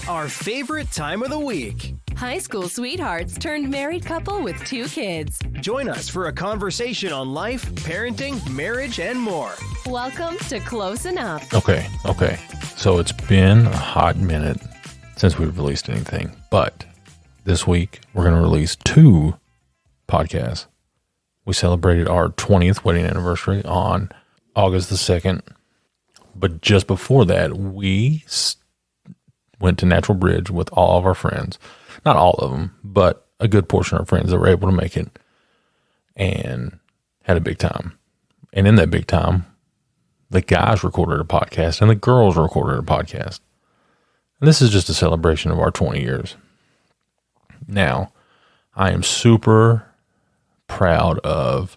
Our favorite time of the week. High school sweethearts turned married couple with 2 kids. Join us for a conversation on life, parenting, marriage, and more. Welcome to Close Enough. Okay. So it's been a hot minute since we've released anything, but this week we're going to release 2 podcasts. We celebrated our 20th wedding anniversary on August the 2nd, but just before that, we went to Natural Bridge with all of our friends. Not all of them, but a good portion of our friends that were able to make it and had a big time. And in that big time, the guys recorded a podcast and the girls recorded a podcast. And this is just a celebration of our 20 years. Now, I am super proud of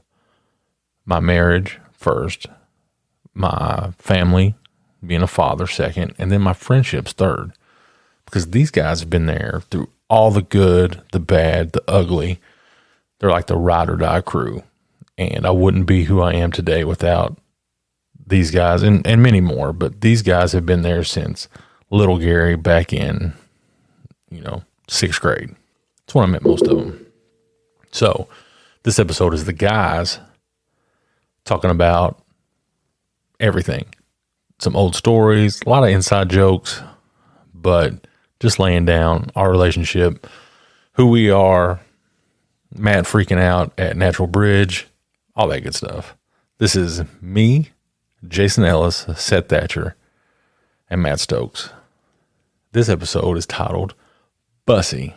my marriage first, my family, being a father second, and then my friendships third. Because these guys have been there through all the good, the bad, the ugly. They're like the ride or die crew. And I wouldn't be who I am today without these guys and many more. But these guys have been there since little Gary back in, 6th grade. That's when I met most of them. So this episode is the guys talking about everything. Some old stories, a lot of inside jokes, but just laying down our relationship, who we are, Matt freaking out at Natural Bridge, all that good stuff. This is me, Jason Ellis, Seth Thatcher, and Matt Stokes. This episode is titled Bussy.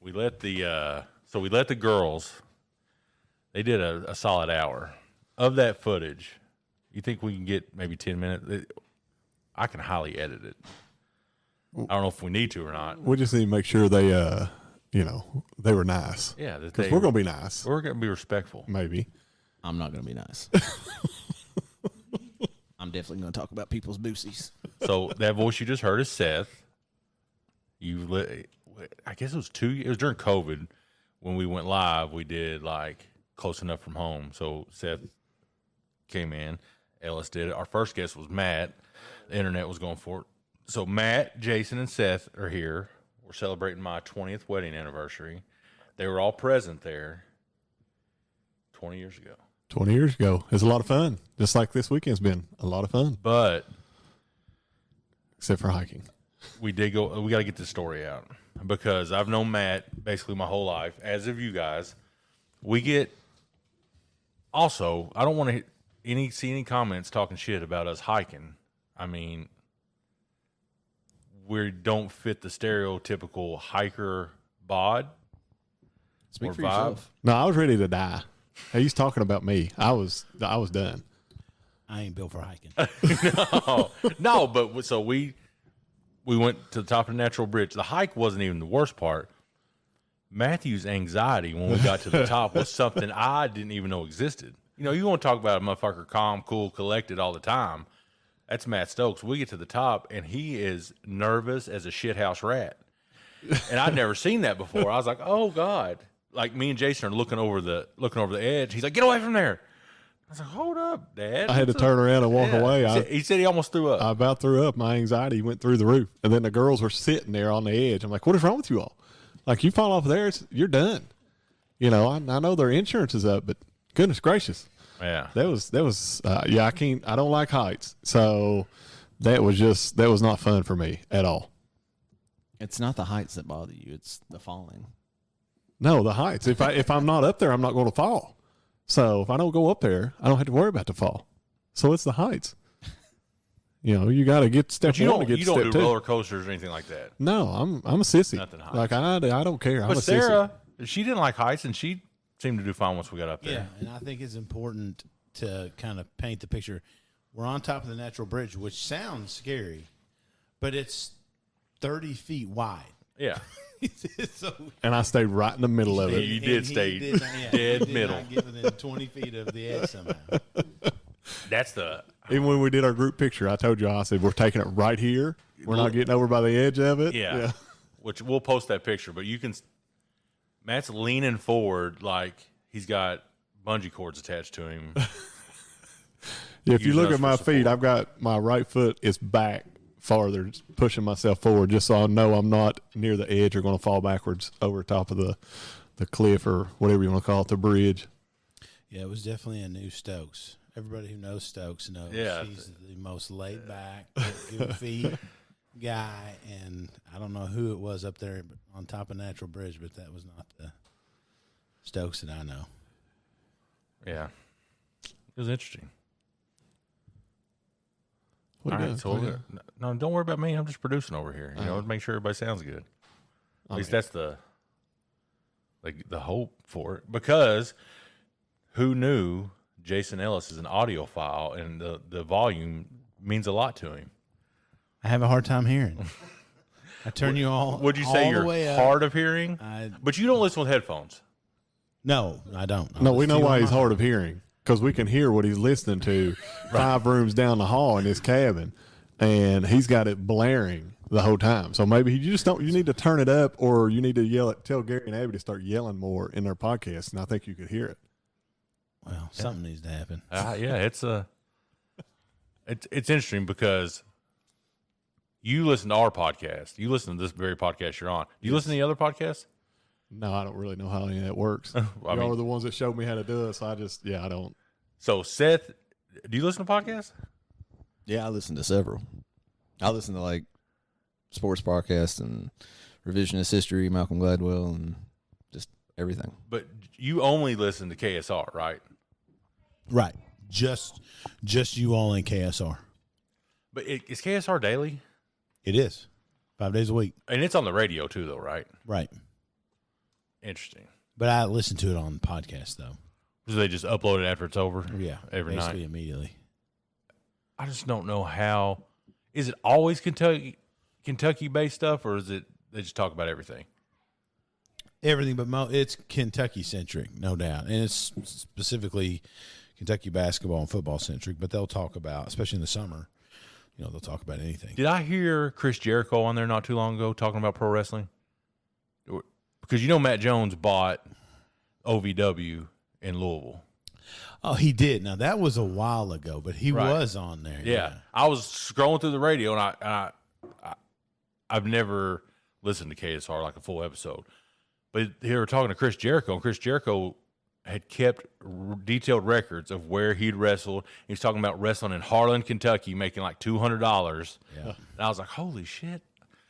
We let the girls, they did a solid hour of that footage. You think we can get maybe 10 minutes? I can highly edit it. I don't know if we need to or not. We just need to make sure they, they were nice. Yeah. Because we're going to be nice. We're going to be respectful. Maybe. I'm not going to be nice. I'm definitely going to talk about people's boosies. So that voice you just heard is Seth. I guess it was during COVID when we went live. We did like Close Enough from home. So Seth came in. Ellis did it. Our first guest was Matt. The internet was going for it. So Matt, Jason, and Seth are here. We're celebrating my 20th wedding anniversary. They were all present there 20 years ago. 20 years ago. It was a lot of fun. Just like this weekend's been a lot of fun. But except for hiking. We got to get this story out because I've known Matt basically my whole life, as have you guys. Also, I don't want to see any comments talking shit about us hiking. I mean, we don't fit the stereotypical hiker bod. Speak for vibe. yourself. No, I was ready to die. He's talking about me. I was done. I ain't built for hiking. No, but so we went to the top of the Natural Bridge. The hike wasn't even the worst part. Matthew's anxiety when we got to the top was something I didn't even know existed. You want to talk about a motherfucker calm, cool, collected all the time. That's Matt Stokes. We get to the top, and he is nervous as a shithouse rat. And I'd never seen that before. I was like, oh, God. Like, me and Jason are looking over the edge. He's like, get away from there. I was like, hold up, Dad. I had to turn around and walk away. He said he almost threw up. I about threw up. My anxiety went through the roof. And then the girls were sitting there on the edge. I'm like, what is wrong with you all? Like, you fall off there, you're done. I know their insurance is up, but goodness gracious. Yeah. That was I don't like heights. So that was not fun for me at all. It's not the heights that bother you. It's the falling. No, the heights. If I'm not up there, I'm not going to fall. So if I don't go up there, I don't have to worry about the fall. So it's the heights. You got to get step one to get to step two. You don't do roller coasters or anything like that. No, I'm a sissy. Nothing heights. Like I don't care. I'm but a Sarah, sissy. she didn't like heights, and she seemed to do fine once we got up there. Yeah, and I think it's important to kind of paint the picture. We're on top of the Natural Bridge, which sounds scary, but it's 30 feet wide. Yeah. So, and I stayed right in the middle of it. You did stay dead middle. Not get within 20 feet of the edge somehow. That's the... Even when we did our group picture, I told you, I said, we're taking it right here. We're not getting over by the edge of it. Yeah. Which we'll post that picture, but you can... Matt's leaning forward like he's got bungee cords attached to him. If you look at my feet, I've got my right foot is back farther, pushing myself forward just so I know I'm not near the edge or going to fall backwards over top of the cliff or whatever you want to call it, the bridge. Yeah, it was definitely a new Stokes. Everybody who knows Stokes knows he's the most laid back, goofy guy, and I don't know who it was up there on top of Natural Bridge, but that was not the Stokes that I know. Yeah. It was interesting. What All you right, doing? so no, don't worry about me. I'm just producing over here. You know, to make sure everybody sounds good. At least that's the hope for it. Because who knew Jason Ellis is an audiophile and the volume means a lot to him. I have a hard time hearing. I turn you all. Would you say the you're way up. hard of hearing? But you don't listen with headphones. No, I don't. No, we know why he's hard of hearing, because we can hear what he's listening to 5 rooms down the hall in his cabin, and he's got it blaring the whole time. So maybe you just don't. You need to turn it up, or you need to tell Gary and Abby to start yelling more in their podcast, and I think you could hear it. Well, something needs to happen. Yeah, it's interesting because you listen to our podcast. You listen to this very podcast you're on. Do you listen to the other podcasts? No, I don't really know how any of that works. Well, Y'all are the ones that showed me how to do it, so I don't. So, Seth, do you listen to podcasts? Yeah, I listen to several. I listen to like sports podcasts and revisionist history, Malcolm Gladwell, and just everything. But you only listen to KSR, right? Right. Just you all in KSR. But is KSR daily? It is 5 days a week. And it's on the radio too, though, right? Right. Interesting. But I listen to it on podcast though. So they just upload it after it's over? Yeah. Every basically night? Immediately. I just don't know how. Is it always Kentucky-based stuff, or is it they just talk about everything? Everything, but it's Kentucky centric, no doubt, and it's specifically Kentucky basketball and football centric. But they'll talk about, especially in the summer, they'll talk about anything. Did I hear Chris Jericho on there not too long ago talking about pro wrestling? Because Matt Jones bought OVW in Louisville. Oh, he did. Now that was a while ago, but he was on there. Yeah. I was scrolling through the radio, and I've never listened to KSR like a full episode. But they were talking to Chris Jericho, and Chris Jericho had kept detailed records of where he'd wrestled. He was talking about wrestling in Harlan, Kentucky, making like $200. Yeah. And I was like, holy shit.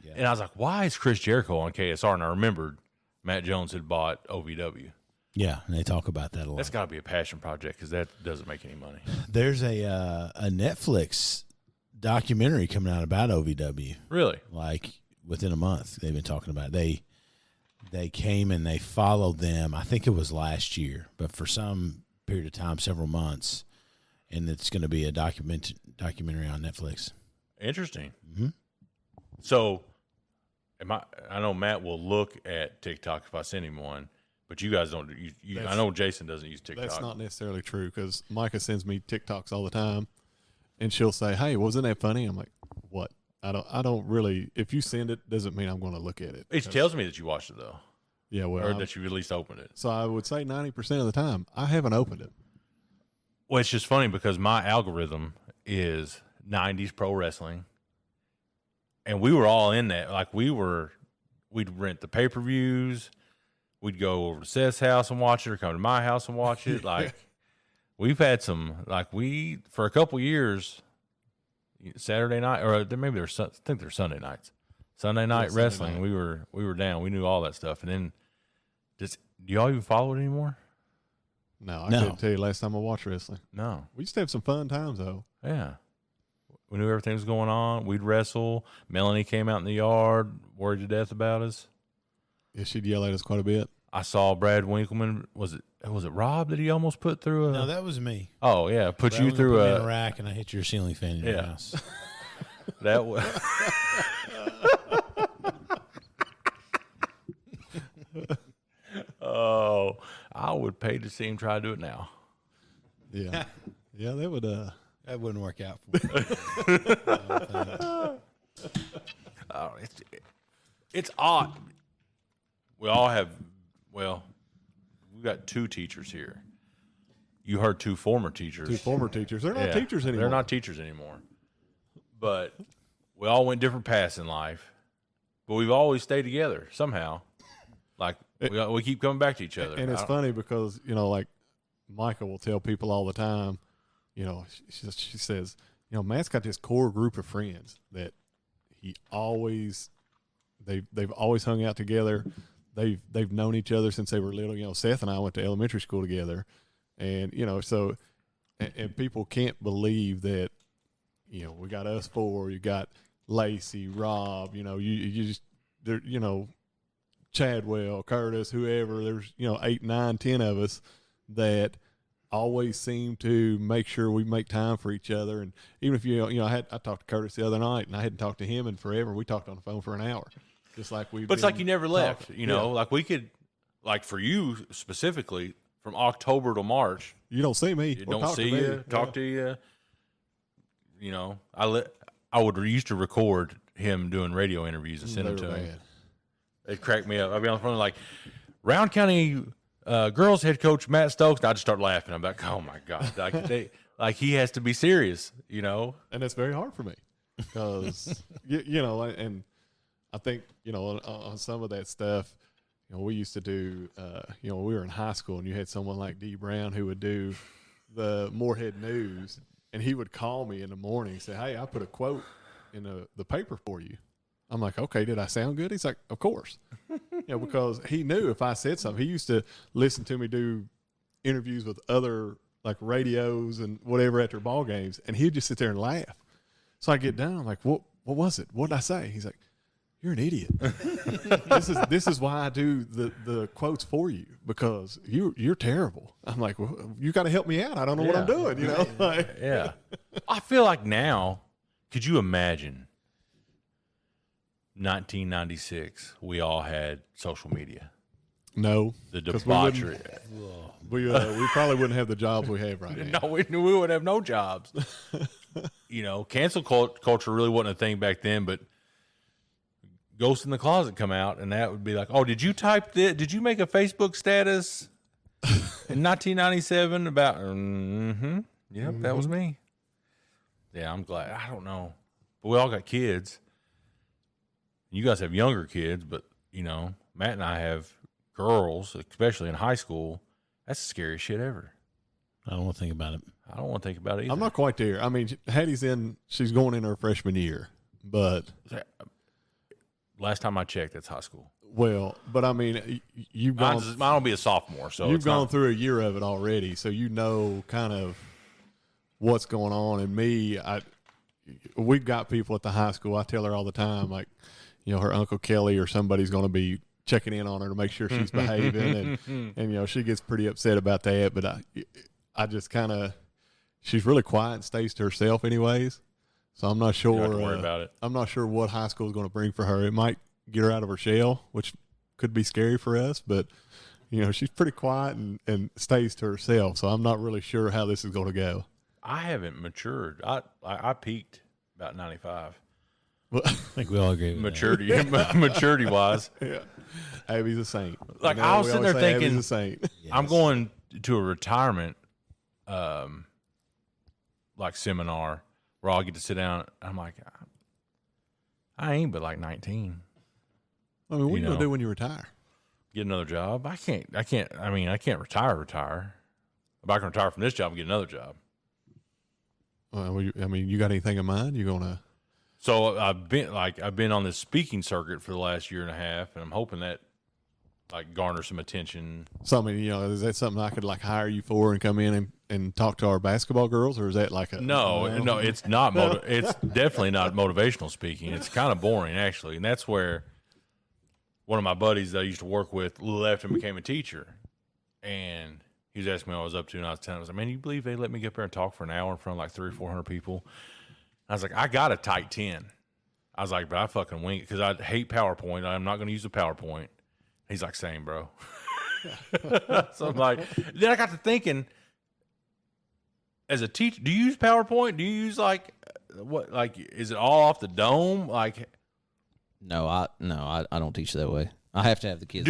Yeah. And I was like, why is Chris Jericho on KSR? And I remembered Matt Jones had bought OVW. Yeah, and they talk about that a lot. That's got to be a passion project because that doesn't make any money. There's a Netflix documentary coming out about OVW. Really? Like within a month, they've been talking about it. They came and they followed them. I think it was last year, but for some period of time, several months, and it's going to be a documentary on Netflix. Interesting. Mm-hmm. So, I know Matt will look at TikTok if I send him one, but you guys don't. I know Jason doesn't use TikTok. That's not necessarily true, because Micah sends me TikToks all the time, and she'll say, "Hey, wasn't that funny?" I'm like, "What?" I don't really. If you send it, doesn't mean I'm going to look at it. It tells me that you watched it though. Yeah, well, or that you at least opened it. So I would say 90% of the time I haven't opened it. Well, it's just funny because my algorithm is 90s pro wrestling, and we were all in that. Like we'd rent the pay-per-views, we'd go over to Seth's house and watch it, or come to my house and watch it. Like we've had some, for a couple years, Saturday night, or maybe I think they're Sunday nights. Sunday night wrestling. Sunday night. We were down. We knew all that stuff. And then, do y'all even follow it anymore? No, I couldn't tell you last time I watched wrestling. No. We used to have some fun times though. Yeah. We knew everything was going on. We'd wrestle. Melanie came out in the yard, worried to death about us. Yeah, she'd yell at us quite a bit. I saw Brad Winkleman. Was it Rob that he almost put through? No, that was me. Oh yeah, put Brad you through put me in a rack, and I hit your ceiling fan in your Yeah. house. That was. Oh, I would pay to see him try to do it now. Yeah, yeah, they would. That wouldn't work out for me. Oh, it's odd. We all have. Well, we've got 2 teachers here. You heard 2 former teachers. 2 former teachers. They're not teachers anymore. They're not teachers anymore. But we all went different paths in life, but we've always stayed together somehow. Like we keep coming back to each other. And it's funny because, like Michael will tell people all the time, she says, Matt's got this core group of friends that they've always hung out together. They've known each other since they were little. Seth and I went to elementary school together, and so people can't believe that. We got us four. You got Lacey, Rob. You just there. Chadwell, Curtis, whoever. There's 8, 9, 10 of us that always seem to make sure we make time for each other. And even if I talked to Curtis the other night, and I hadn't talked to him in forever. We talked on the phone for an hour. Just like we. But it's like you never left, like we could, like for you specifically, from October to March. You don't see me. You don't see you, talk to you. I would used to record him doing radio interviews and send them to him. It cracked me up. I'd be on the phone like, Round County girls head coach Matt Stokes. And I just start laughing. I'm like, oh my God. Like he has to be serious, And it's very hard for me because, and I think, on some of that stuff, we used to do, we were in high school and you had someone like D. Brown who would do the Morehead News, and he would call me in the morning and say, hey, I put a quote in the paper for you. I'm like, okay, did I sound good? He's like, of course. Because he knew if I said something. He used to listen to me do interviews with other like radios and whatever after ball games, and he'd just sit there and laugh. So I get done, I'm like, what was it? What did I say? He's like, you're an idiot. This is why I do the quotes for you, because you're terrible. I'm like, well, you got to help me out. I don't know what I'm doing. Yeah. I feel like now, could you imagine 1996? We all had social media. No, the debauchery. We probably wouldn't have the jobs we have right now. No, we would have no jobs. Cancel culture really wasn't a thing back then, but Ghost in the Closet come out, and that would be like, oh, did you type that? Did you make a Facebook status in 1997 about? Yep, that was me. Yeah, I'm glad. I don't know, but we all got kids. You guys have younger kids, but Matt and I have girls, especially in high school. That's the scariest shit ever. I don't want to think about it. I don't want to think about it either. I'm not quite there. I mean, she's going in her freshman year, but last time I checked, that's high school. Well, but I mean, mine will be a sophomore, so you've gone through a year of it already, so kind of what's going on. And me, we've got people at the high school. I tell her all the time, like, her Uncle Kelly or somebody's going to be checking in on her to make sure she's behaving, and she gets pretty upset about that. But I just kind of, she's really quiet and stays to herself anyways. So I'm not sure. You don't have to worry about it. I'm not sure what high school is going to bring for her. It might get her out of her shell, which could be scary for us. But she's pretty quiet and stays to herself. So I'm not really sure how this is going to go. I haven't matured. I peaked about 95. Well, I think we all agree with maturity, maturity wise. Yeah, Abby's a saint. Like I was sitting there thinking, Abby's a saint. Yes. I'm going to a retirement, like seminar where I'll get to sit down. I'm like, I ain't but like 19. I mean, what are you gonna do when you retire? Get another job? I can't. I mean, I can't retire. If I can retire from this job and get another job. Well, you got anything in mind? You gonna? So I've been on this speaking circuit for the last year and a half, and I'm hoping that like garner some attention. So I mean, is that something I could like hire you for and come in and talk to our basketball girls, or is that like a no? It's not. It's definitely not motivational speaking. It's kind of boring actually, and that's where one of my buddies that I used to work with left and became a teacher, and he was asking me what I was up to, and I was telling him, I was like, man, you believe they let me get up there and talk for an hour in front of like 300 or 400 people? I was like, I got a tight 10. I was like, but I fucking wing it because I hate PowerPoint. I'm not going to use the PowerPoint. He's like, same, bro. So I'm like, then I got to thinking, as a teacher, do you use PowerPoint? Do you use like, what, like, is it all off the dome? Like, No, I don't teach that way. I have to have the kids.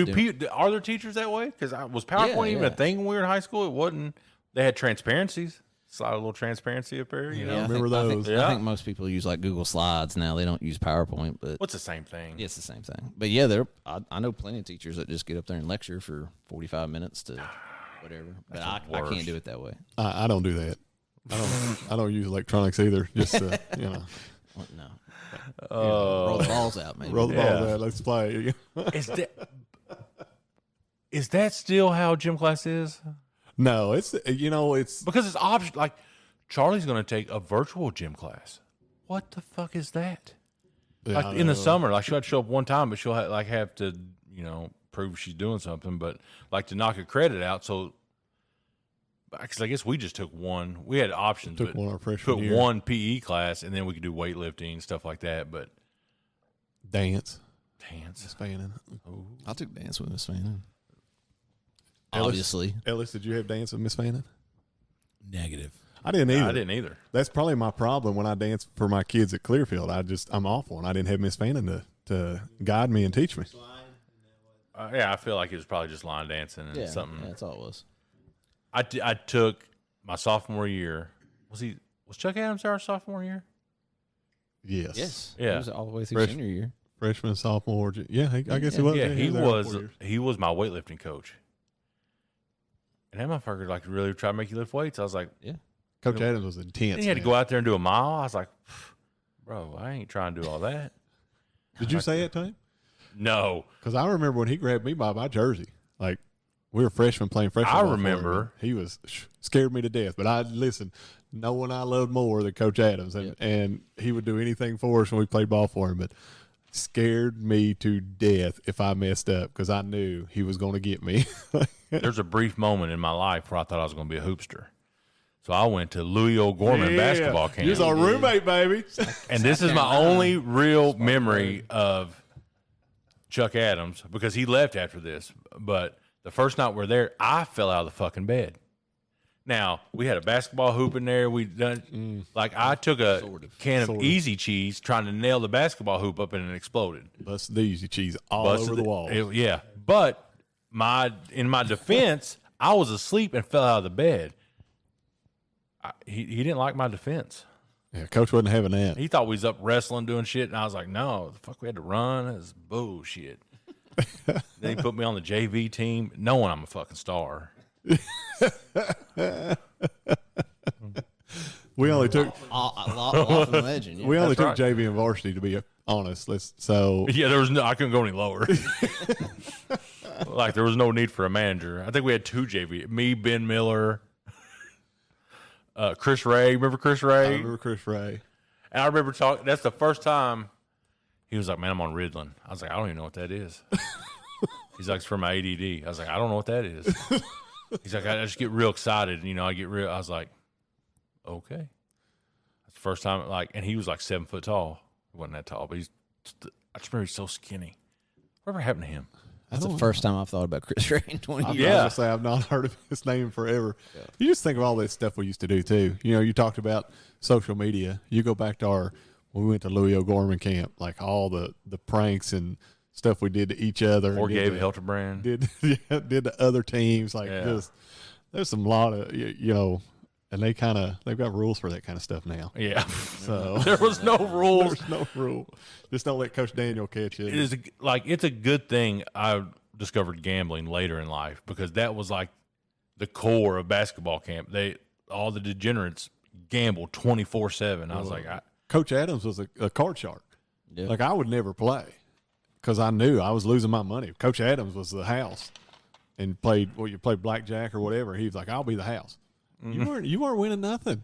Are there teachers that way? Because was PowerPoint even a thing when we were in high school? It wasn't. They had transparencies. slide a little transparency up there. You know, remember those? I think most people use like Google Slides now. They don't use PowerPoint, but what's the same thing? Yeah, it's the same thing. But yeah, I know plenty of teachers that just get up there and lecture for 45 minutes to whatever. But I can't do it that way. I don't do that. I don't use electronics either. Just to, No. Roll the balls out, maybe. roll the balls out. Let's play. Is that still how gym class is? No, it's Because it's option. Like Charlie's going to take a virtual gym class. What the fuck is that? Yeah, Like in the summer, like she'll have to show up one time, but she'll have to prove she's doing something. But like to knock a credit out, so. Because I guess we just took one. We had options. Took one our freshman year. one PE class, and then we could do weightlifting, stuff like that. But dance. Miss Fannin. I took dance with Miss Fannin. Ellis, Obviously. Ellis, did you have dance with Miss Fannin? Negative. I didn't either. I didn't either. That's probably my problem when I dance for my kids at Clearfield. I'm awful, and I didn't have Miss Fannin to guide me and teach me. Yeah, I feel like it was probably just line dancing and something. Yeah, that's all it was. I took my sophomore year. Was Chuck Adams our sophomore year? Yes. Yeah. He was all the way through senior year. Freshman, sophomore. Yeah, I guess he was. Yeah, he was. He was my weightlifting coach. And that motherfucker really tried to make you lift weights. I was like, yeah. Coach Adams was intense. And he had to go out there and do a mile. I was like, bro, I ain't trying to do all that. Did you say it to him? No. Because I remember when he grabbed me by my jersey. Like, we were freshmen playing freshman ball for him. remember. He was scared me to death. But no one I loved more than Coach Adams. And he would do anything for us when we played ball for him. But scared me to death if I messed up because I knew he was going to get me. There's a brief moment in my life where I thought I was going to be a hoopster. So I went to Louis O'Gorman basketball camp. He was our roommate, baby. And this is my only real memory of Chuck Adams because he left after this. But the first night we're there, I fell out of the fucking bed. Now, we had a basketball hoop in there. I took a can of Easy Cheese trying to nail the basketball hoop up and it exploded. Busted the Easy Cheese all over the wall. Yeah. But in my defense, I was asleep and fell out of the bed. He didn't like my defense. Yeah, Coach wasn't having that. He thought we was up wrestling, doing shit, and I was like, no, the fuck we had to run. That's bullshit. Then he put me on the JV team, knowing I'm a fucking star. We only took off the legend. Yeah. we only took right. JV and varsity, to be honest. Yeah, I couldn't go any lower. Like there was no need for a manager. I think we had two JV. Me, Ben Miller, Chris Ray. Remember Chris Ray? I remember Chris Ray. And I remember talking. That's the first time he was like, "Man, I'm on Ritalin." I was like, "I don't even know what that is." He's like, "It's for my ADD." I was like, "I don't know what that is." He's like, "I just get real excited." I was like, "Okay." That's the first time. And he was like 7 foot tall. He wasn't that tall, but I just remember he's so skinny. Whatever happened to him? That's the first time I've thought about Chris Ray in 20 years. Yeah. I was gonna say I've not heard of his name forever. Yeah. You just think of all that stuff we used to do too. You talked about social media. You go back to when we went to Louis O'Gorman camp, like all the pranks and stuff we did to each other. Or gave Hilterbrand. Did to other teams. There's some lot of and they've got rules for that kind of stuff now. Yeah. So there was no rules. There's no rule. Just don't let Coach Daniel catch it. It's a good thing I discovered gambling later in life because that was like the core of basketball camp. All the degenerates gambled 24/7. I was like, Coach Adams was a card shark. Yeah. Like I would never play because I knew I was losing my money. Coach Adams was the house and you played blackjack or whatever. He was like, I'll be the house. Mm-hmm. You weren't winning nothing.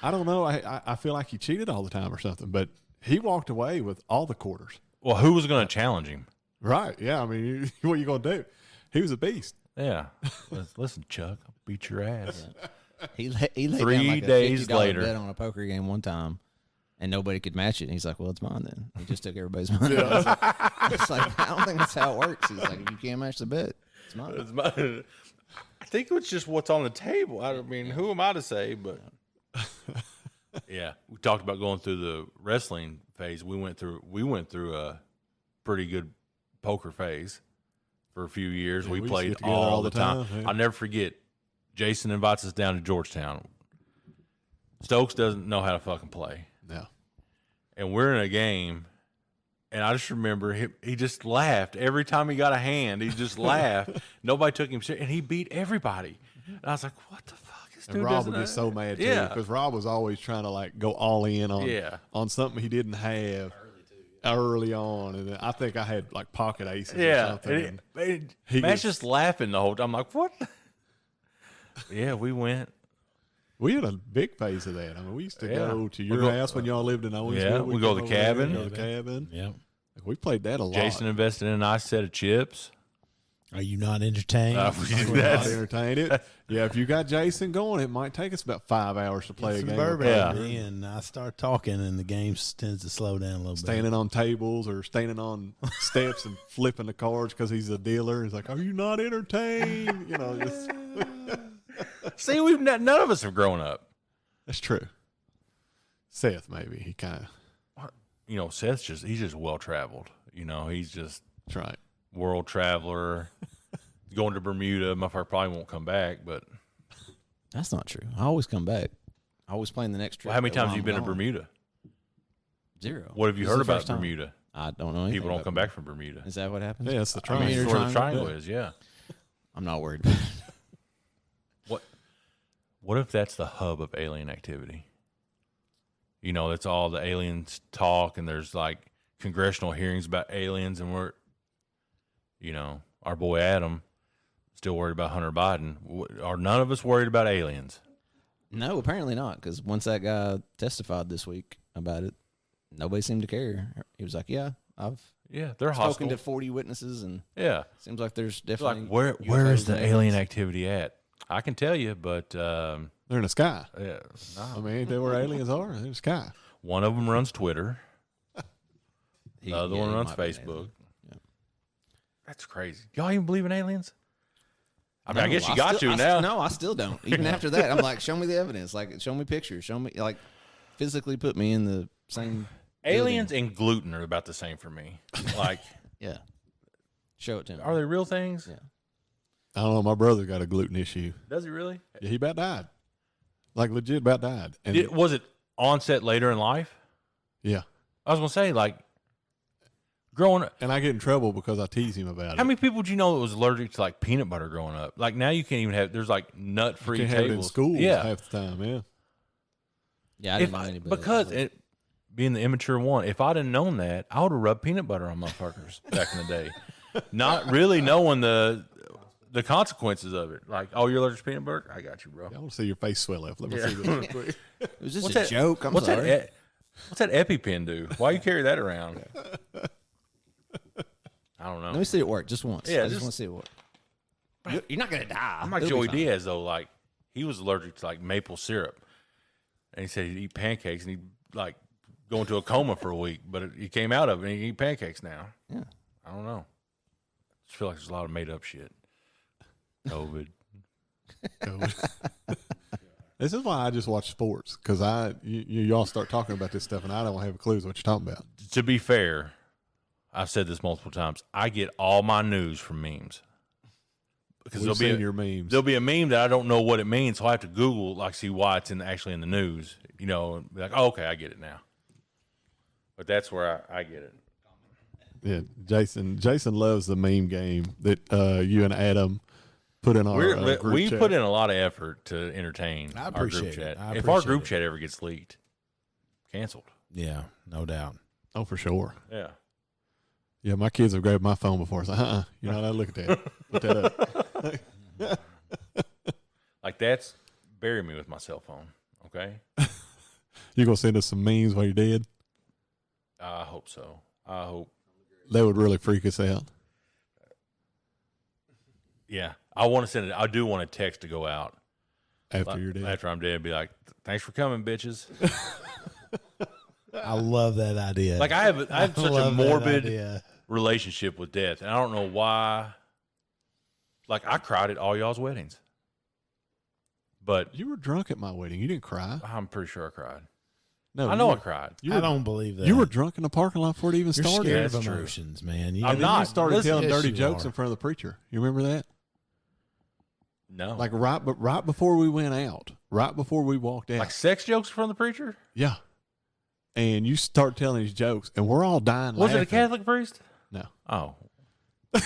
I don't know. I feel like he cheated all the time or something, but he walked away with all the quarters. Well, who was going to challenge him? Right. Yeah. I mean, what are you going to do? He was a beast. Yeah. Listen, Chuck, I'll beat your ass. He laid 3 down like days a $50 later bet on a poker game one time, and nobody could match it. And he's like, "Well, it's mine then." He just took everybody's money. It's like I don't think that's how it works. He's like, "If you can't match the bet, it's mine." I think it's just what's on the table. I mean, who am I to say? But yeah, we talked about going through the wrestling phase. We went through a pretty good poker phase for a few years. Yeah, we we played used to get together all the time. Yeah. I'll never forget. Jason invites us down to Georgetown. Stokes doesn't know how to fucking play. No. And we're in a game, and I just remember he just laughed. Every time he got a hand, he just laughed. Nobody took him serious, and he beat everybody. And I was like, what the fuck? This dude And Rob doesn't would get know. so mad, too, Yeah. because Rob was always trying to, like, go all in on something he didn't have early on. And I think I had, like, pocket aces or something. Matt's just laughing the whole time. I'm like, what? Yeah, we went. We had a big phase of that. I mean, we used to go to your house when y'all lived in Owensville. Yeah, we go to the cabin. Go to the cabin. Yep. We played that a lot. Jason invested in a nice set of chips. Are you not entertained? We're not entertained. Yeah, if you got Jason going, it might take us about 5 hours to play a Some game. bourbon, Yeah. and I start talking, and the game tends to slow down a little bit. Standing on tables or standing on steps and flipping the cards because he's a dealer. He's like, "Are you not entertained?" You know, just, See, none of us have grown up. that's true. Seth, maybe he kind of. You know, Seth's he's just well traveled. You know, he's just That's right. world traveler. Going to Bermuda, motherfucker probably won't come back. But That's not true. I always come back. I always plan the next trip. how many times while have you I'm been to gone. Bermuda? 0. What have you This heard is the about first time. Bermuda? I don't know anything. People don't about come back from Bermuda. Is that what happens? Yeah, it's the I triangle. mean, Bermuda that's where the Triangle? triangle is. Yeah. I'm not worried. What if that's the hub of alien activity? You know, that's all the aliens talk, and there's like congressional hearings about aliens, and our boy Adam still worried about Hunter Biden. Are none of us worried about aliens? No, apparently not. Because once that guy testified this week about it, nobody seemed to care. He was like, "Yeah, I've They're spoken hostile. to 40 witnesses, and Yeah, seems like there's like definitely where UFOs is the and alien aliens. activity at? I can tell you, but They're in the sky. yeah, I mean, ain't that where aliens are? They're in the sky. one of them runs Twitter, He- the other yeah, one he runs might be an Facebook. alien. Yeah. That's crazy. Y'all even believe in aliens? I mean, I No, guess you got still- to now. No, I still don't. Even after that, I'm like, show me the evidence. Like, show me pictures. Show me, like, physically put me in the same Aliens building. and gluten are about the same for me. Like, Yeah. Show it to me. are they real things? Yeah. I don't know. My brother got a gluten issue. Does he really? Yeah, he about died. Like legit about died. And Was it onset later in life? yeah. I was gonna say, like, growing up. And I get in trouble because I tease him about it. How many people do you know that was allergic to like peanut butter growing up? Like now you can't even have. There's like nut free You tables. can't have it in school Yeah, half the time, yeah. Yeah, I didn't know anybody. because it being the immature one. If I'd have known that, I would have rubbed peanut butter on motherfuckers back in the day, not really knowing the consequences of it. Like, oh, you're allergic to peanut butter? I got you, bro. I want to see your face swell up. Let me see this real quick. It was just What's a that- joke. I'm what's sorry. what's that EpiPen do? Why you carry that around? I don't know. Let me see it work just once. Yeah, I just just- want to see it work. You're not gonna die. I'm like It'll Joey be fine. Diaz though. Like he was allergic to like maple syrup, and he said he'd eat pancakes, and he'd like go into a coma for a week. But he came out of it, and he can eat pancakes now. Yeah. I don't know. I just feel like there's a lot of made up shit. COVID. This is why I just watch sports because y'all start talking about this stuff and I don't have a clue what you're talking about. To be fair, I've said this multiple times. I get all my news from memes. Because We've seen your memes. There'll be a meme that I don't know what it means, so I have to Google, like, see why it's actually in the news. You know, and be like, oh, okay, I get it now. But that's where I get it. Yeah, Jason loves the meme game that you and Adam put in our group We chat. put in a lot of effort to entertain I our group appreciate chat. it. I If our appreciate group it. chat ever gets leaked, canceled. Yeah, no doubt. Oh, for sure. Yeah. Yeah, my kids have grabbed my phone before. It's like, you're not allowed to look at that. Put that up. Like, that's bury me with my cell phone, okay? You gonna send us some memes while you're dead? I hope so. I hope. That would really freak us out. Yeah. I want to send it. I do want a text to go out. After you're dead. After I'm dead, be like, thanks for coming, bitches. I love that idea. Like, I have such a love that morbid idea. relationship with death, and I don't know why. Like, I cried at all y'all's weddings, but You were drunk at my wedding. You didn't cry. I'm pretty sure I cried. No, I know I cried. I don't believe that. You were drunk in the parking lot before it even You're started. scared of That's true. emotions, man. You, I'm And then not. you started Listen, telling yes, dirty you jokes are. in front of the preacher. You remember that? No. Like right before we went out, right before we walked out. Like sex jokes from the preacher? Yeah. And you start telling these jokes, and we're all dying Was laughing. it a Catholic priest? No. Oh. I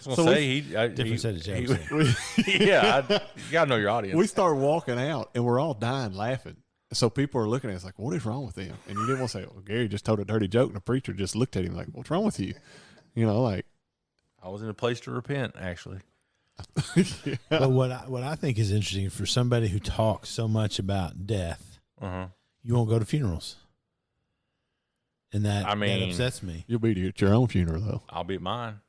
was going to say, Different set of jokes. Yeah, you got to know your audience. We start walking out, and we're all dying laughing. So people are looking at us like, what is wrong with him? And you didn't want to say, well, Gary just told a dirty joke, and the preacher just looked at him like, what's wrong with you? You know, like. I was in a place to repent, actually. Yeah. But what I think is interesting for somebody who talks so much about death, you won't go to funerals. And that upsets me. You'll be at your own funeral, though. I'll be at mine.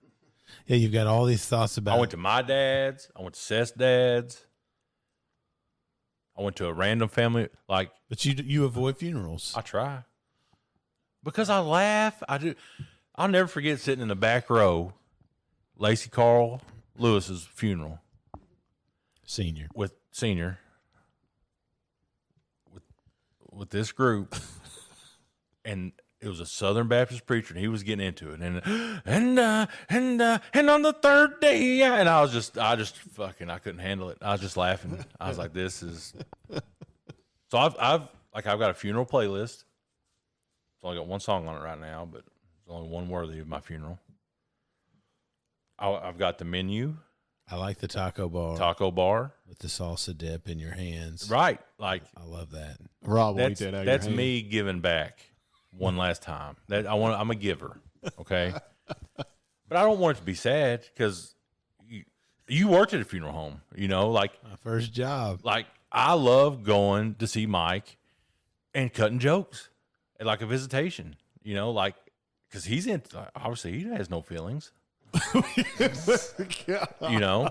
Yeah, you've got all these thoughts about. I went to my dad's. I went to Seth's dad's. I went to a random family. But you avoid funerals. I try. Because I laugh. I do. I'll never forget sitting in the back row, Lacey Carl Lewis's funeral. Senior. With this group. And it was a Southern Baptist preacher, and he was getting into it, and on the third day, and I couldn't handle it. I was just laughing. I was like, "This is." So I've got a funeral playlist. It's only got one song on it right now, but there's only one worthy of my funeral. I've got the menu. I like the taco bar with the salsa dip in your hands. Right, like I love that. Rob, that's me giving back. One last time. I'm a giver, okay? But I don't want it to be sad because you worked at a funeral home, you know, like my first job. Like I love going to see Mike and cutting jokes at like a visitation, you know, like because he's obviously he has no feelings, you know,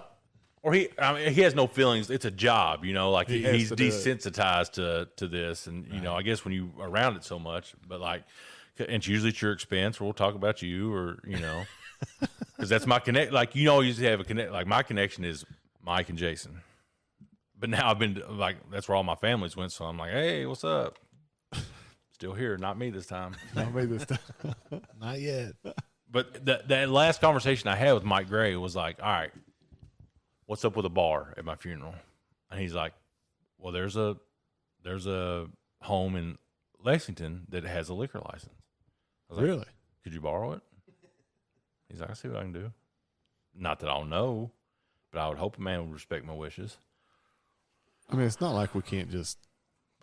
or he has no feelings. It's a job, you know, like he's desensitized to this. And, you know, I guess when you are around it so much, but like, and it's usually at your expense, or we'll talk about you or, you know, because that's my connect. Like, you always have a connect. Like my connection is Mike and Jason. But now I've been like, that's where all my families went. So I'm like, hey, what's up? Still here. Not me this time. Not me this time. Not yet. But that last conversation I had with Mike Gray was like, all right, what's up with a bar at my funeral? And he's like, well, there's a home in Lexington that has a liquor license. I was like, really? Could you borrow it? He's like, I see what I can do. Not that I'll know, but I would hope a man would respect my wishes. I mean, it's not like we can't just,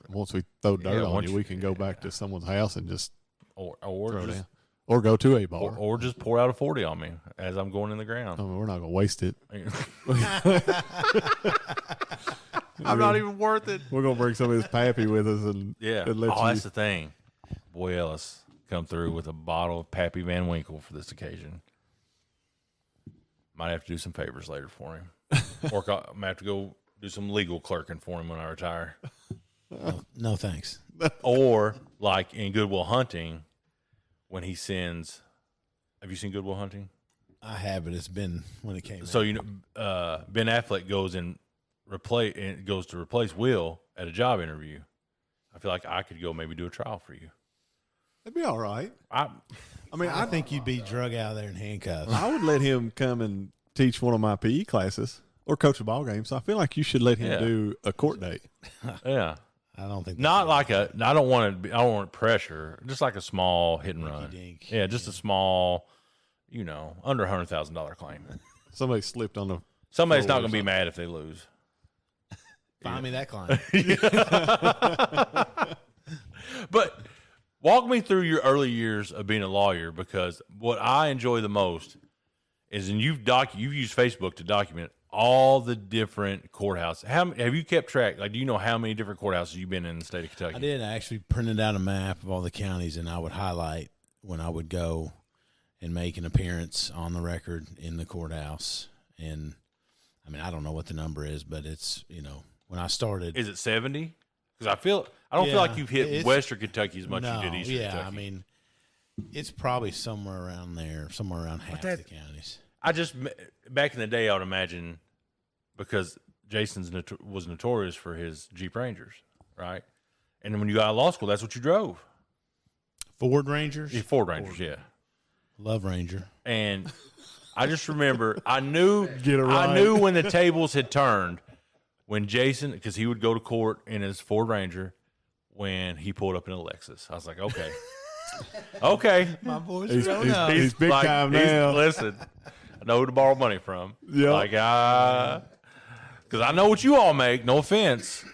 once we throw dirt on you, we can go back to someone's house and just or throw just, down. Or go to a bar. Or just pour out a 40 on me as I'm going in the ground. I mean, we're not going to waste it. I'm not even worth it. We're going to bring some of this pappy with us and let you. That's the thing. Boy, Ellis come through with a bottle of Pappy Van Winkle for this occasion. Might have to do some favors later for him. Or I might have to go do some legal clerking for him when I retire. No thanks. Or like in Good Will Hunting, when he sends, have you seen Good Will Hunting? I have, but it's been when it came out. So, you know, Ben Affleck goes to replace Will at a job interview. I feel like I could go maybe do a trial for you. That'd be all right. I mean, I think you'd be drug out there in handcuffs. I would let him come and teach one of my PE classes or coach a ball game. So I feel like you should let him do a court date. Yeah. I don't think not like I don't want pressure. Just like a small hit and run. Dink. Yeah, just a small, you know, under $100,000 claim. Somebody slipped on the. Somebody's not going to be mad if they lose. Find me that client. But walk me through your early years of being a lawyer, because what I enjoy the most is, and you've used Facebook to document all the different courthouses. Have you kept track? Like, do you know how many different courthouses you've been in the state of Kentucky? I did. I actually printed out a map of all the counties, and I would highlight when I would go and make an appearance on the record in the courthouse. And I mean, I don't know what the number is, but it's, you know, when I started. Is it 70? Because I don't feel like you've hit Western Kentucky as much as you did Eastern Kentucky. I mean, it's probably somewhere around there, somewhere around half the counties. I just, back in the day, I would imagine, because Jason's was notorious for his Jeep Rangers, right? And then when you got out of law school, that's what you drove. Ford Rangers? Yeah, Ford Rangers, yeah. Love Ranger. And I just remember I knew Get it right. I knew when the tables had turned when Jason, because he would go to court in his Ford Ranger when he pulled up in a Lexus. I was like, okay. Okay. My boy's He's grown up. big time now. Listen, I know who to borrow money from. Yeah. Like, because I know what you all make. No offense.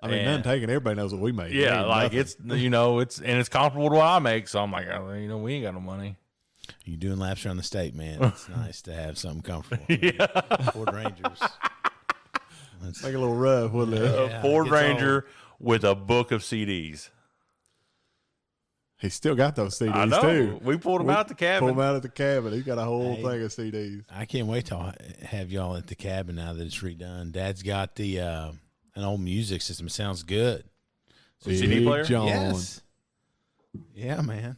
I mean, none taken. Everybody knows what we make. Yeah, Ain't like nothing. it's comparable to what I make. So I'm like, we ain't got no money. You're doing laps around the state, man. It's nice to have something comfortable. Ford Rangers. Make it a little rough, wouldn't it? A Ford Ranger with a book of CDs. He's still got those CDs I know. too. We pulled them out the cabin. Pulled them out at the cabin. He's got a whole Hey. thing of CDs. I can't wait to have y'all at the cabin now that it's redone. Dad's got the an old music system. It sounds good. CD Big player? John. Yes. Yeah, man.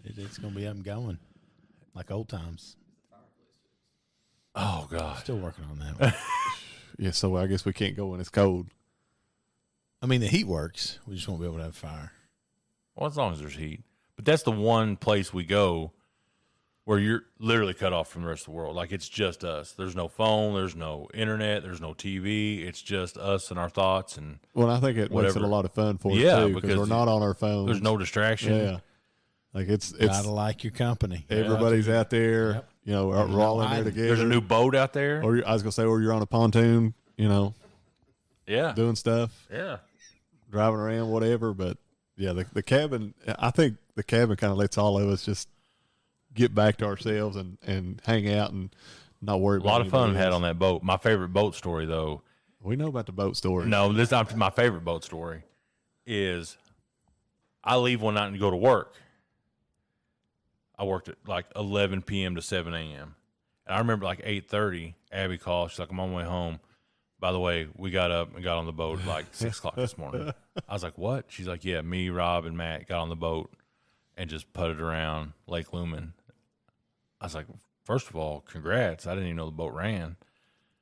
It's going to be up and going like old times. Oh God. Still working on that one. Yeah, so I guess we can't go when it's cold. I mean, the heat works. We just won't be able to have fire. Well, as long as there's heat. But that's the one place we go where you're literally cut off from the rest of the world. Like, it's just us. There's no phone. There's no internet. There's no TV. It's just us and our thoughts. And Well, I think it makes it Whatever. a lot of fun for us Yeah, too, because we're because not on our phones. there's no distraction. Yeah, like it's Gotta like your company. everybody's out there. Yep. You know, we're all in there together. There's a new boat out there. Or I was gonna say, or you're on a pontoon. You know, Yeah. doing stuff, Yeah. driving around, whatever. But yeah, the cabin. I think the cabin kind of lets all of us just get back to ourselves and hang out and not worry. A lot of fun had on that boat. My favorite boat story, though. We know about the boat story. No, this not my favorite boat story. Is I leave one night and go to work. I worked at like 11 p.m. to 7 a.m. And I remember like 8:30, Abby called. She's like, I'm on my way home. By the way, we got up and got on the boat at like 6 o'clock this morning. I was like, what? She's like, yeah, me, Rob, and Matt got on the boat and just putted around Lake Lumen. I was like, first of all, congrats. I didn't even know the boat ran.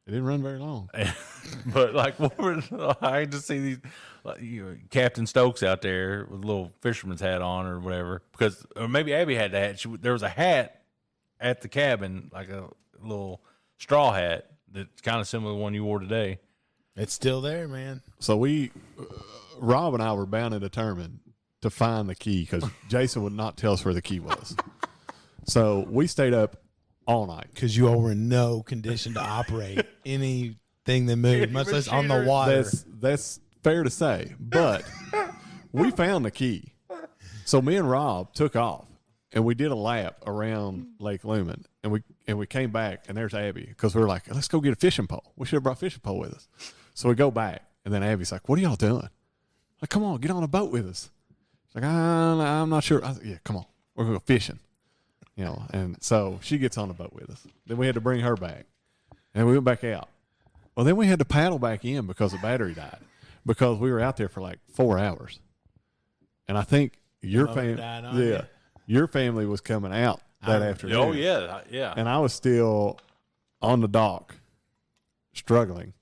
It didn't run very long. But like, I just see these Captain Stokes out there with a little fisherman's hat on or whatever, or maybe Abby had the hat. There was a hat at the cabin, like a little straw hat that's kind of similar to the one you wore today. It's still there, man. So Rob and I were bound and determined to find the key because Jason would not tell us where the key was. So we stayed up all night. Because you all were in no condition to operate anything that moved, much less on the water. That's fair to say, but we found the key. So me and Rob took off, and we did a lap around Lake Lumen, and we came back, and there's Abby because we were like, let's go get a fishing pole. We should have brought a fishing pole with us. So we go back, and then Abby's like, what are y'all doing? Like, come on, get on a boat with us. She's like, I'm not sure. I was like, yeah, come on, we're gonna go fishing. You know, and so she gets on the boat with us. Then we had to bring her back, and we went back out. Well, then we had to paddle back in because the battery died because we were out there for like 4 hours. And I think your family was coming out that afternoon. Oh yeah, yeah. And I was still on the dock, struggling.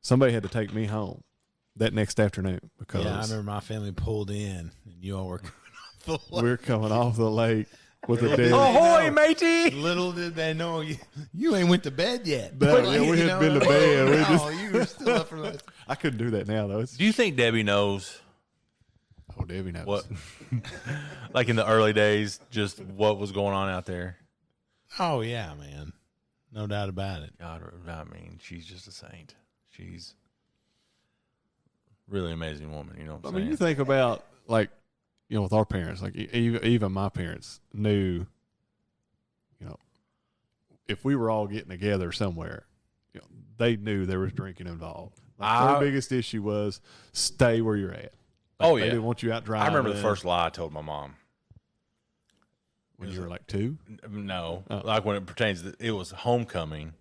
Somebody had to take me home that next afternoon because Yeah, I remember my family pulled in, and you all were coming off the lake. we're coming off the lake with a dead. Ahoy, matey! Little did they know you ain't went to bed yet. No, yeah, we hadn't been to bed. We No, you were still up for that. I couldn't do that now though. Do you think Debbie knows Oh, Debbie knows. what, like in the early days, just what was going on out there? Oh yeah, man, no doubt about it. God, I mean, she's just a saint. She's really amazing woman. You know what I'm I saying? mean, you think about like, you know, with our parents, like even my parents knew, you know, if we were all getting together somewhere, you know, they knew there was drinking involved. Like their biggest issue was stay where you're at. Like, they didn't want you out driving. I remember the first lie I told my mom. when you were like 2. No, like when it pertains to, it was homecoming,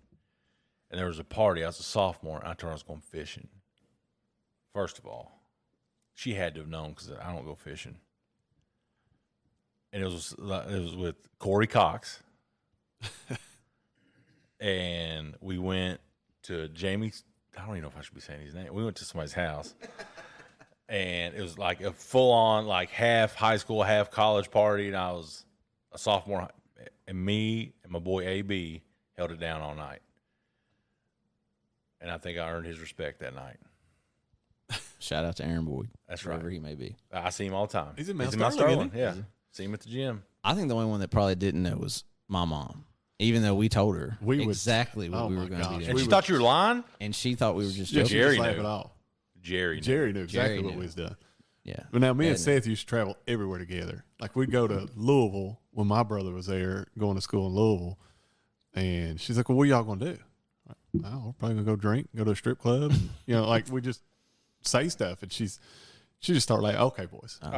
and there was a party. I was a sophomore. And I told her I was going fishing. First of all, she had to have known because I don't go fishing. And it was with Corey Cox, and we went to Jamie's. I don't even know if I should be saying his name. We went to somebody's house, and it was like a full on like half high school, half college party, and I was a sophomore and me and my boy AB held it down all night. And I think I earned his respect that night. Shout out to Aaron Boyd. That's wherever right. he may be. I see him all the time. He's in Mount Mount Sterling, Sterling. isn't he? Yeah. See him at the gym. I think the only one that probably didn't know was my mom. Even though we told her exactly what oh we my were going to gosh. be And doing. she thought you were lying? And she thought we were just Yeah, joking. she Jerry just laughed knew. it off. Jerry Knew exactly Jerry what knew. we was doing. Yeah. But now me and Dad Seth used to travel everywhere together. Like we'd go to Louisville when my brother was there going to school in Louisville. And she's like, well, what y'all going to do? Like, oh, we're probably going to go drink, go to a strip club. Like we just say stuff. And she just started like, okay, boys, you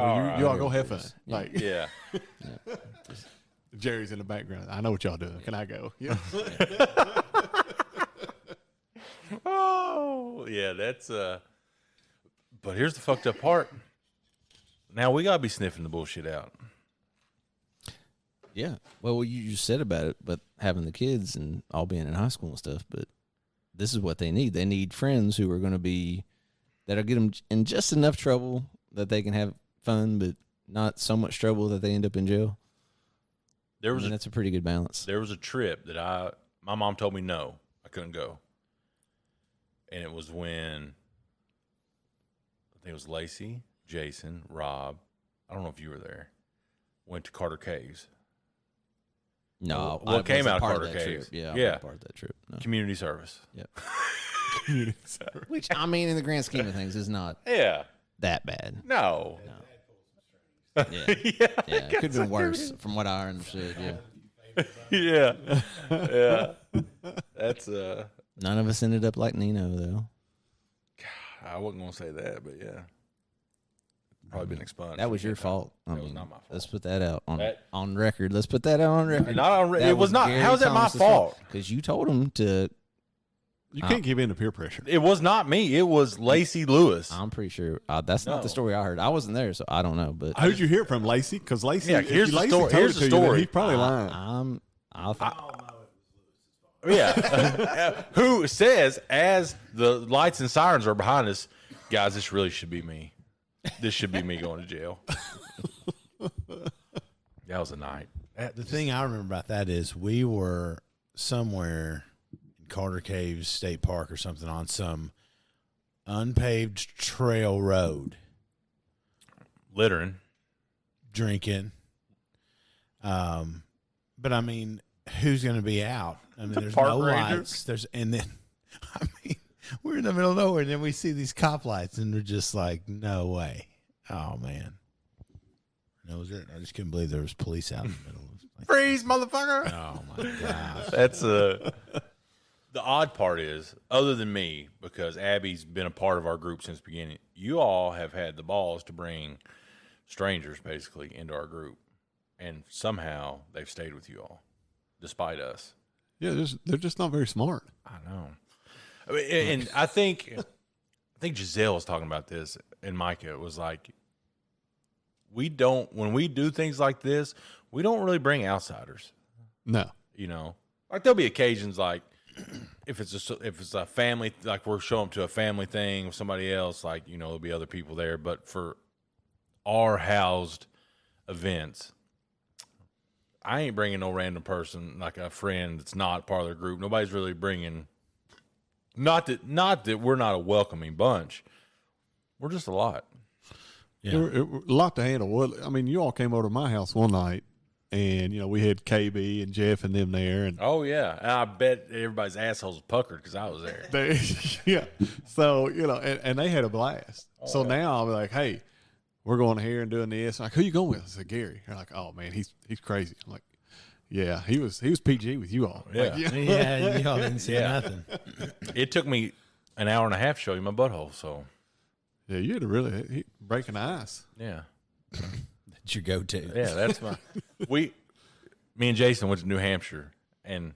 all go have fun. Yeah. Like Yeah. Jerry's in the background. I know what y'all doing. Can I go? Yeah. Oh, yeah, that's but here's the fucked up part. Now we gotta be sniffing the bullshit out. Yeah. Well, you just said about it, but having the kids and all being in high school and stuff, but this is what they need. They need friends who are going to be, that'll get them in just enough trouble that they can have fun, but not so much trouble that they end up in jail. That's a pretty good balance. There was a trip that my mom told me no, I couldn't go. And it was when I think it was Lacey, Jason, Rob. I don't know if you were there. Went to Carter Caves. No, Well, it came out of part Carter that Caves. Trip. Yeah, I Yeah. wasn't part of that trip. No. Community service. Yep. Which, I mean, in the grand scheme of things, is not Yeah. that bad. No. Yeah. Yeah. It could have been worse from what I understood. Yeah. Yeah. That's None of us ended up like Nino, though. I wasn't gonna say that, but yeah. Probably been expunged. That was your fault. I That was mean, not my fault. let's put that out That- on record. Let's put that out on record. Not on it was not. How is that my fault? Because you told him to. You can't give in to peer pressure. It was not me. It was Lacey Lewis. I'm pretty sure that's not No. the story I heard. I wasn't there, so I don't know. But Who'd you hear it from, Lacey? Because Lacey, Yeah, if here's the Lacey story. told Here's it the to you, then story. he's probably lying. Yeah. Who says, as the lights and sirens are behind us, guys, this really should be me. This should be me going to jail. That was a night. The thing I remember about that is we were somewhere in Carter Caves State Park or something on some unpaved trail road Littering. drinking. But I mean, who's going to be out? I mean, there's park no ranger? lights. And then, I mean, we're in the middle of nowhere, and then we see these cop lights, and we're just like, no way. Oh, man. No, I just couldn't believe there was police out in the middle. Like, Freeze, motherfucker. oh, my gosh. That's the odd part is, other than me, because Abby's been a part of our group since the beginning, you all have had the balls to bring strangers basically into our group. And somehow they've stayed with you all, despite us. Yeah, they're just not very smart. I know. I mean, and I think Giselle was talking about this, and Micah was like, when we do things like this, we don't really bring outsiders. No. You know, like there'll be occasions like if it's a family, like we're showing up to a family thing with somebody else, like, you know, there'll be other people there. But for our housed events, I ain't bringing no random person, like a friend that's not part of the group. Nobody's really bringing. Not that we're not a welcoming bunch. We're just a lot. Yeah. There were a lot to handle. Well, I mean, you all came over to my house one night, and, you know, we had KB and Jeff and them there. And Oh, yeah. And I bet everybody's assholes was puckered because I was there. yeah. So, you know, and they had a blast. So now I'll be like, hey, we're going here and doing this. I'm like, who you going with? I said, Gary. They're like, oh, man, he's crazy. I'm like, yeah, he was PG with you all. Yeah. Like, Yeah, y'all didn't see nothing. It took me an hour and a half to show you my butthole, so Yeah, you had to really breaking the ice. yeah. That's your go-to. Yeah, that's my me and Jason went to New Hampshire, and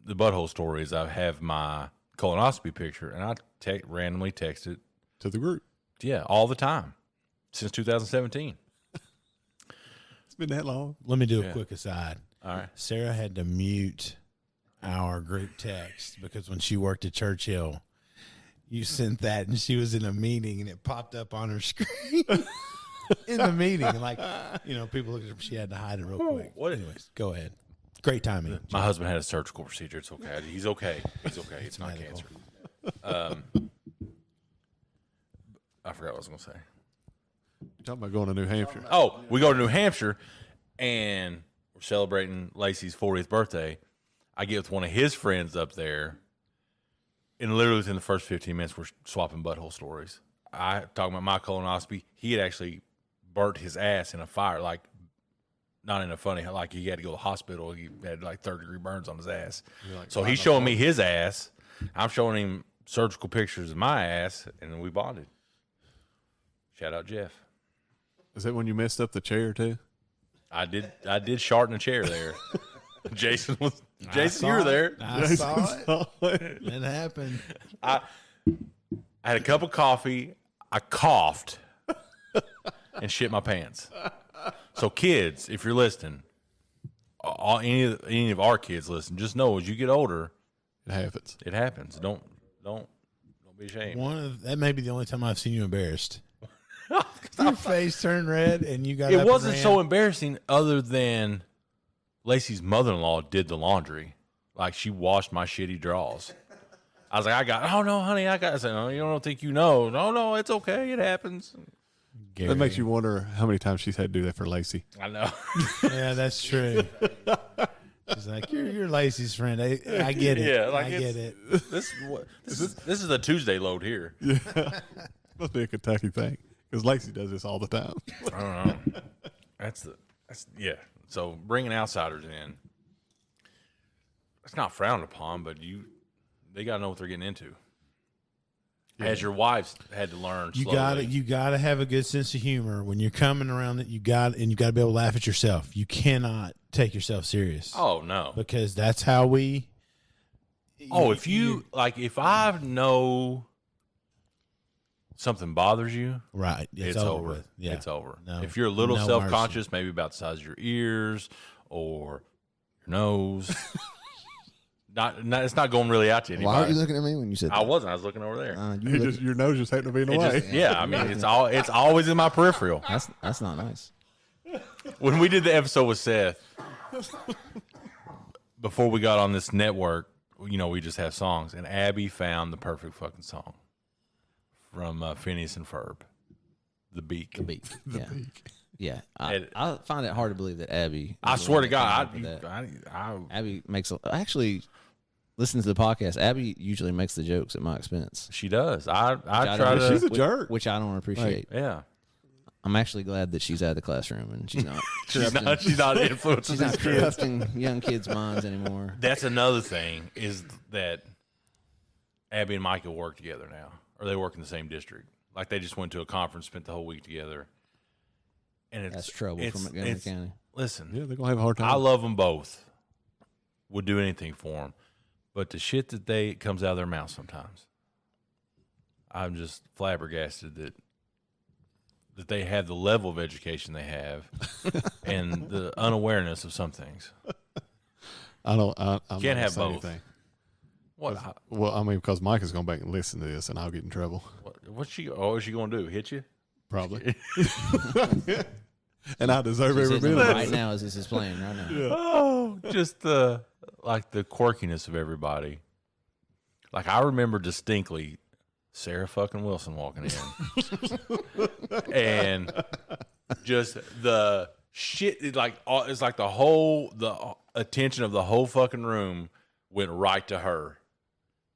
the butthole story is I have my colonoscopy picture, and I randomly text it To the group. all the time since 2017. It's been that long. Let me do a Yeah. quick aside. All right. Sarah had to mute our group text because when she worked at Churchill, you sent that and she was in a meeting and it popped up on her screen. in the meeting. Like, people looked at her. She had to hide it real quick. Anyways, go ahead. Great timing. My husband had a surgical procedure. It's okay. He's okay. He's okay. It's not cancer. I forgot what I was going to say. You're talking about going to New Hampshire. Oh, we go to New Hampshire, and we're celebrating Lacey's 40th birthday. I get with one of his friends up there, and literally within the first 15 minutes, we're swapping butthole stories. I talking about my colonoscopy. He had actually burnt his ass in a fire, like not in a funny, like he had to go to the hospital. He had like 3rd-degree burns on his ass. So he's showing me his ass. I'm showing him surgical pictures of my ass, and then we bonded. Shout out Jeff. Is that when you messed up the chair too? I did shart in a chair there. Jason, you were there. I saw it. It happened. I had a cup of coffee. I coughed and shit my pants. So kids, if you're listening, any of our kids listen, just know as you get older, It happens. it happens. Don't be ashamed. That may be the only time I've seen you embarrassed. Your face turned red, and you got. It wasn't so embarrassing, other than Lacey's mother-in-law did the laundry. Like, she washed my shitty drawers. I was like, oh no, honey, I said, no, you don't think you know. No, it's okay. It happens. Gary. That makes you wonder how many times she's had to do that for Lacey. I know. Yeah, that's true. She's like, you're Lacey's friend. I get it. Yeah, like I get it. This is a Tuesday load here. Yeah. Must be a Kentucky thing. Because Lacey does this all the time. I don't know. That's yeah. So bringing outsiders in, it's not frowned upon, but they got to know what they're getting into. Yeah. As your wives had to learn. You gotta have a good sense of humor when you're coming around. You got to be able to laugh at yourself. You cannot take yourself serious. Oh no, because that's how we. If I know something bothers you, right? It's over. With. Yeah. It's over. No, if you're a little self-conscious, mercy. maybe about the size of your ears or your nose, it's not going really out to anybody. Why are you looking at me when you said that? I wasn't. I was looking over there. Your nose just happened to be in the way. I mean, it's always in my peripheral. That's not nice. When we did the episode with Seth, before we got on this network, we just have songs, and Abby found the perfect fucking song from Phineas and Ferb, The Beak. The Beak. The Yeah. beak. Yeah. I find it hard to believe that Abby. I swear to God, Abby makes actually. Listen to the podcast. Abby usually makes the jokes at my expense. She does. I try to. She's a jerk, which I don't appreciate. Yeah. I'm actually glad that she's out of the classroom and she's not. she's not influencing She's not these kids. corrupting young kids' minds anymore. That's another thing is that Abby and Micah work together now, or they work in the same district. Like they just went to a conference, spent the whole week together. And that's trouble for Montgomery County. Listen, yeah, they're gonna have a hard time. I love them both. Would do anything for them, but the shit that comes out of their mouth sometimes, I'm just flabbergasted that they have the level of education they have and the unawareness of some things. I'm Can't have say both. Anything. What? Well, I mean, because Mike is going back and listen to this, and I'll get in trouble. What is she going to do? Hit you? Probably. And I deserve She's every hitting bit them of right it. now as this is playing right now. Yeah. Oh, just the quirkiness of everybody. Like I remember distinctly Sarah fucking Wilson walking in, and just the shit. It's like the attention of the whole fucking room went right to her.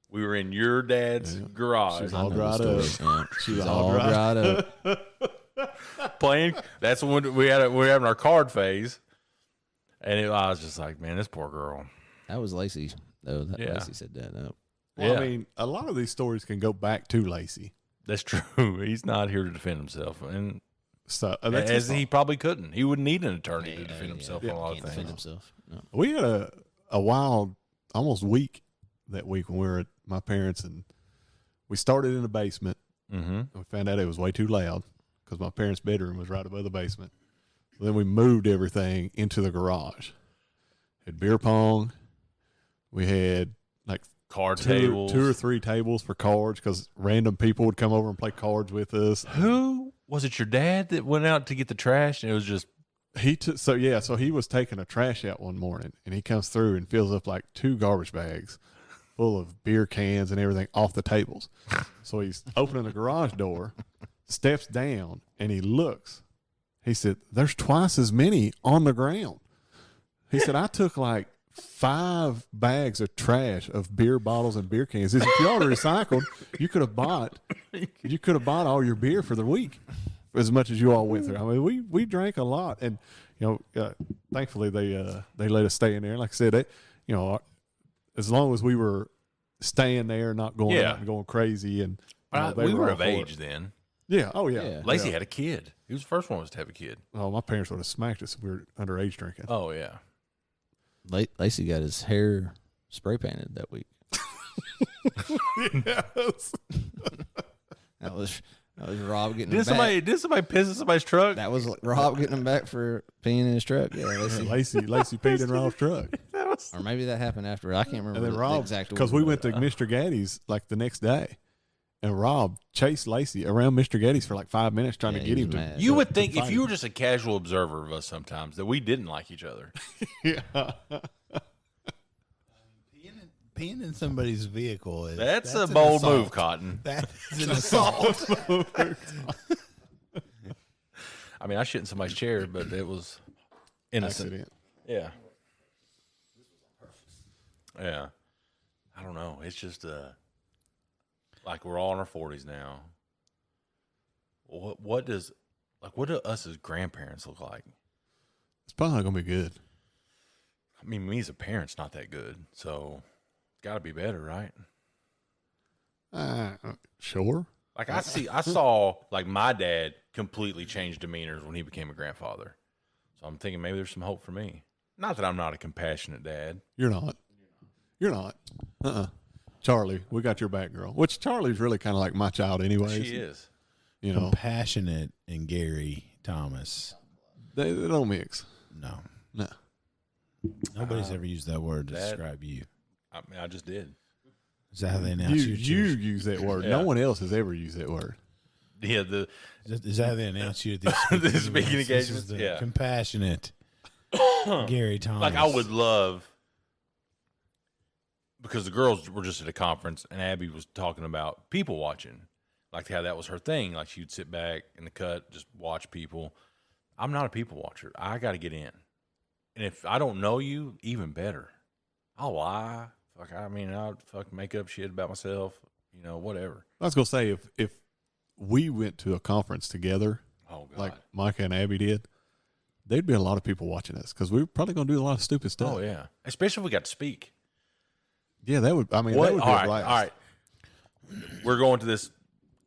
We were in your dad's garage. She's all dried up. Yeah. She's all dried up. Playing. That's when we were having our card phase, and I was just like, man, this poor girl. That was Lacey, though. Yeah. Lacey said that. No. Well, Yeah. I mean, a lot of these stories can go back to Lacey. That's true. He's not here to defend himself, and So that's as he probably couldn't. He would need an attorney to defend himself on a lot of Can't defend things. himself. No. We had a wild, almost week that week when we were at my parents', and we started in the basement. Mm-hmm. We found out it was way too loud because my parents' bedroom was right above the basement. So then we moved everything into the garage. Had beer pong. We had like Card two tables. or three tables for cards because random people would come over and play cards with us. Who Was it your dad that went out to get the trash and it was just So he was taking a trash out one morning and he comes through and fills up like 2 garbage bags full of beer cans and everything off the tables. So he's opening the garage door, steps down, and he looks. He said, "There's twice as many on the ground." He said, "I took like 5 bags of trash of beer bottles and beer cans. If you all recycled, you could have bought all your beer for the week as much as you all went through." I mean, we drank a lot, and thankfully they let us stay in there. Like I said, as long as we were staying there, not going out and going crazy, and we were of age then. Yeah. Oh yeah. Lacey had a kid. He was the first one to have a kid. Oh, my parents would have smacked us if we were underage drinking. Oh yeah. Lacey got his hair spray painted that week. Yes. That was Rob getting Did somebody piss in somebody's truck? That was Rob getting him back for peeing in his truck. Yeah, Lacey peed in Rob's truck. Or maybe that happened after. I can't remember. And then the Rob, exact because order, we went to Mr. Gaddy's like the next day, and Rob chased Lacey around Mr. Gaddy's for like 5 minutes trying to get him to. mad. You would think if you were just a casual observer of us sometimes that we didn't like each other. Yeah. Peeing in somebody's vehicle That's a bold move, Cotton. That is an assault. I mean, I shit in somebody's chair, but it was innocent. Accident. Yeah. Yeah. I don't know. It's just like we're all in our 40s now. What do us as grandparents look like? It's probably not gonna be good. I mean, me as a parent's not that good, so it's got to be better, right? Sure. Like I saw like my dad completely change demeanors when he became a grandfather. So I'm thinking maybe there's some hope for me. Not that I'm not a compassionate dad. You're not. Charlie, we got your back, girl. Which Charlie's really kind of like my child, anyways. She is. You know, Compassionate and Gary Thomas. they don't mix. No. Nobody's ever used that word to describe you. I mean, I just did. Is that how they announce you? You use that word. Yeah. No one else has ever used that word. Yeah, Is that how they announce you at these The speaking events? This is engagements? the Yeah. Compassionate Gary Thomas. like I would love, because the girls were just at a conference and Abby was talking about people watching, like how that was her thing. Like she'd sit back in the cut, just watch people. I'm not a people watcher. I got to get in. And if I don't know you, even better. I'll lie. I'll make up shit about myself, whatever. I was gonna say if we went to a conference together, Oh, God. like Micah and Abby did, there'd be a lot of people watching us because we were probably gonna do a lot of stupid stuff. Oh, yeah. Especially if we got to speak. Yeah, that would. I mean, that would be All a right, blast. all right. We're going to this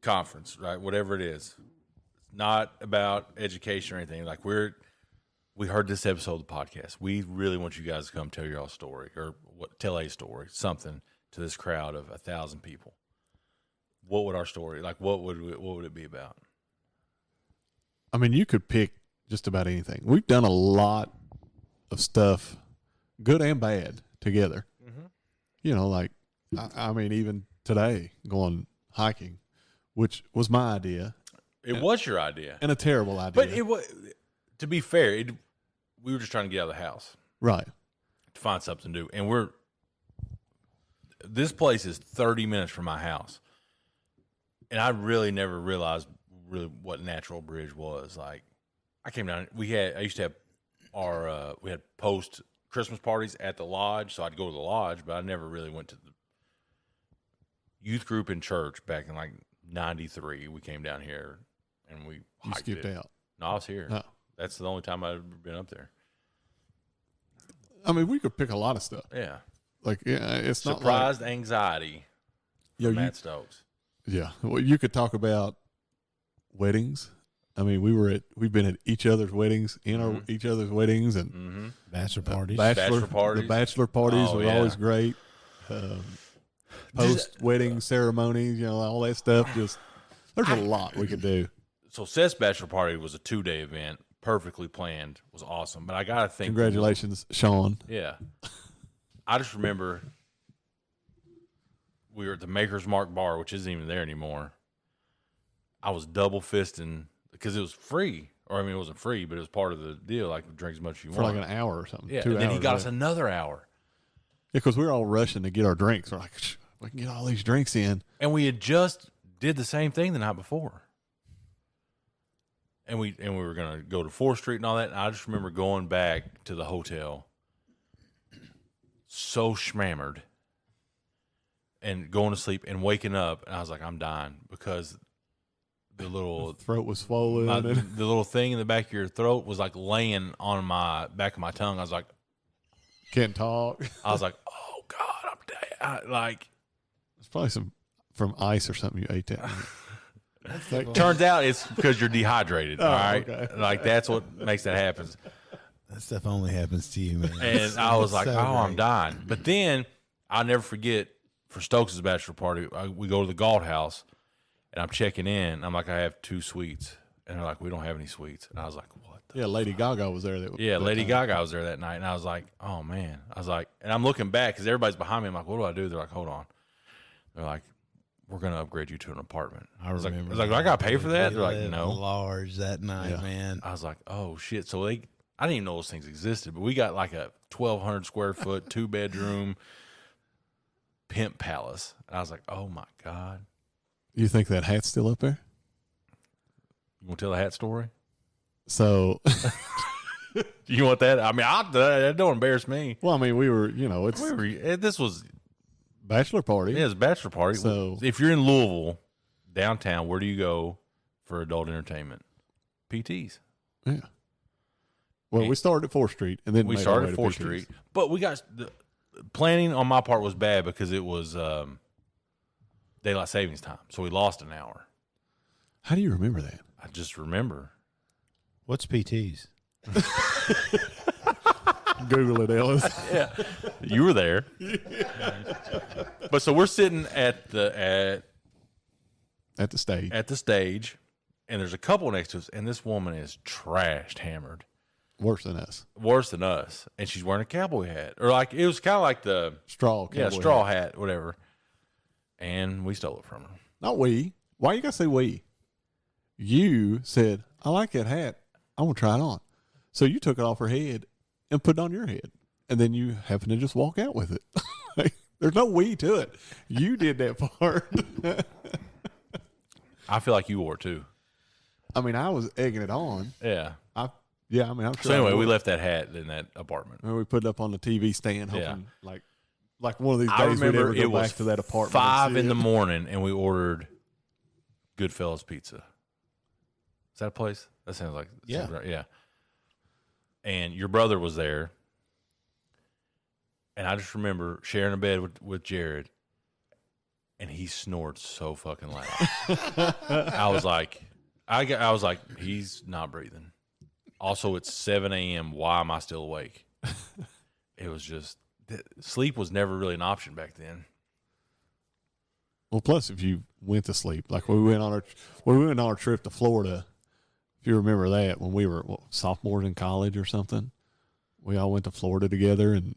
conference, right? Whatever it is. It's not about education or anything. Like we heard this episode of the podcast. We really want you guys to come tell your story or tell a story, something to this crowd of 1,000 people. What would our story like? What would it be about? I mean, you could pick just about anything. We've done a lot of stuff, good and bad, together. Mm-hmm. Like I mean, even today going hiking, which was my idea. It was your idea, and a terrible idea. but it was. To be fair, we were just trying to get out of the house, right? To find something to do, and this place is 30 minutes from my house, and I really never realized what Natural Bridge was. Like, I came down. I used to have we had post Christmas parties at the lodge, so I'd go to the lodge, but I never really went to the youth group in church back in like '93. We came down here and we skipped out. No, I was here. Oh. That's the only time I've ever been up there. I mean, we could pick a lot of stuff. Yeah. Like, yeah, it's not Surprised anxiety. Matt Stokes. Yeah. Well, you could talk about weddings. I mean, we've been at each other's weddings, each other's weddings, and bachelor parties. Bachelor parties. The bachelor parties were always great. Post wedding ceremonies, all that stuff. Just there's a lot we could do. So Seth's bachelor party was a 2-day event, perfectly planned, was awesome. But I gotta think, congratulations, Sean. Yeah, I just remember we were at the Maker's Mark bar, which isn't even there anymore. I was double fisting the because it was free. Or, I mean, it wasn't free, but it was part of the deal. Like, drink as much as you for want. like an hour or something. Yeah, 2 and then hours, he got us another hour. Yeah, because we were all rushing to get our drinks. We're like, we can get all these drinks in. And we had just did the same thing the night before. And we were going to go to 4th Street and all that. And I just remember going back to the hotel so schmammered and going to sleep and waking up. And I was like, I'm dying because the little throat was swollen. The little thing in the back of your throat was like laying on my back of my tongue. I was like, can't talk. I was like, oh God, I'm dead. Like, it's probably some from ice or something you ate that. Turns out it's because you're dehydrated. All right, okay. Like that's what makes that happen. That stuff only happens to you, man. And I was like, so oh, I'm great. dying. But then I'll never forget for Stokes' bachelor party, we go to the Galt House, and I'm checking in. I'm like, I have 2 suites, and they're like, we don't have any suites. And I was like, what? Yeah, Lady Gaga was there. Lady Gaga was there that night, and I was like, oh man. I was like, and I'm looking back because everybody's behind me. I'm like, what do I do? They're like, hold on. They're like, we're gonna upgrade you to an apartment. I was remember. like, do I gotta pay for that? They're like, lived no. Large that night, man. I was like, oh shit. So I didn't even know those things existed, but we got like a 1,200 square foot, 2-bedroom pimp palace. And I was like, oh my God. You think that hat's still up there? You want to tell the hat story? So, You want that? I mean, that don't embarrass me. well, I mean, we were, it's This was, bachelor party. yeah, it's a bachelor party. So- if you're in Louisville, downtown, where do you go for adult entertainment? PTs. Yeah. Well, we started at 4th Street, and then We made our started way at to 4th PT's. Street, but we got the planning on my part was bad because it was daylight savings time, so we lost an hour. How do you remember that? I just remember. What's PTs? Google it, Ellis. Yeah, you were there. But so we're sitting at the At the stage. at the stage, and there's a couple next to us, and this woman is trashed, hammered, Worse than us. worse than us, and she's wearing a cowboy hat, or like it was kind of like the Straw. yeah cowboy straw hat. hat, whatever. And we stole it from her. Not we. Why you got to say we? You said, I like that hat. I want to try it on. So you took it off her head and put it on your head. And then you happened to just walk out with it. There's no we to it. You did that part. I feel like you wore it too. I mean, I was egging it on. Yeah. I'm sure. So anyway, we left that hat in that apartment. And we put it up on the TV stand, hoping like one of these I days we'd remember ever it go was back to that apartment. 5 and in see the it. morning, and we ordered Goodfellas Pizza. Is that a place? That sounds like sounds right. Yeah. And your brother was there, and I just remember sharing a bed with Jared, and he snored so fucking loud. I was like, he's not breathing. Also, it's 7 a.m. Why am I still awake? It was just sleep was never really an option back then. Well, plus if you went to sleep, like when we went on our trip to Florida, if you remember that, when we were sophomores in college or something, we all went to Florida together, and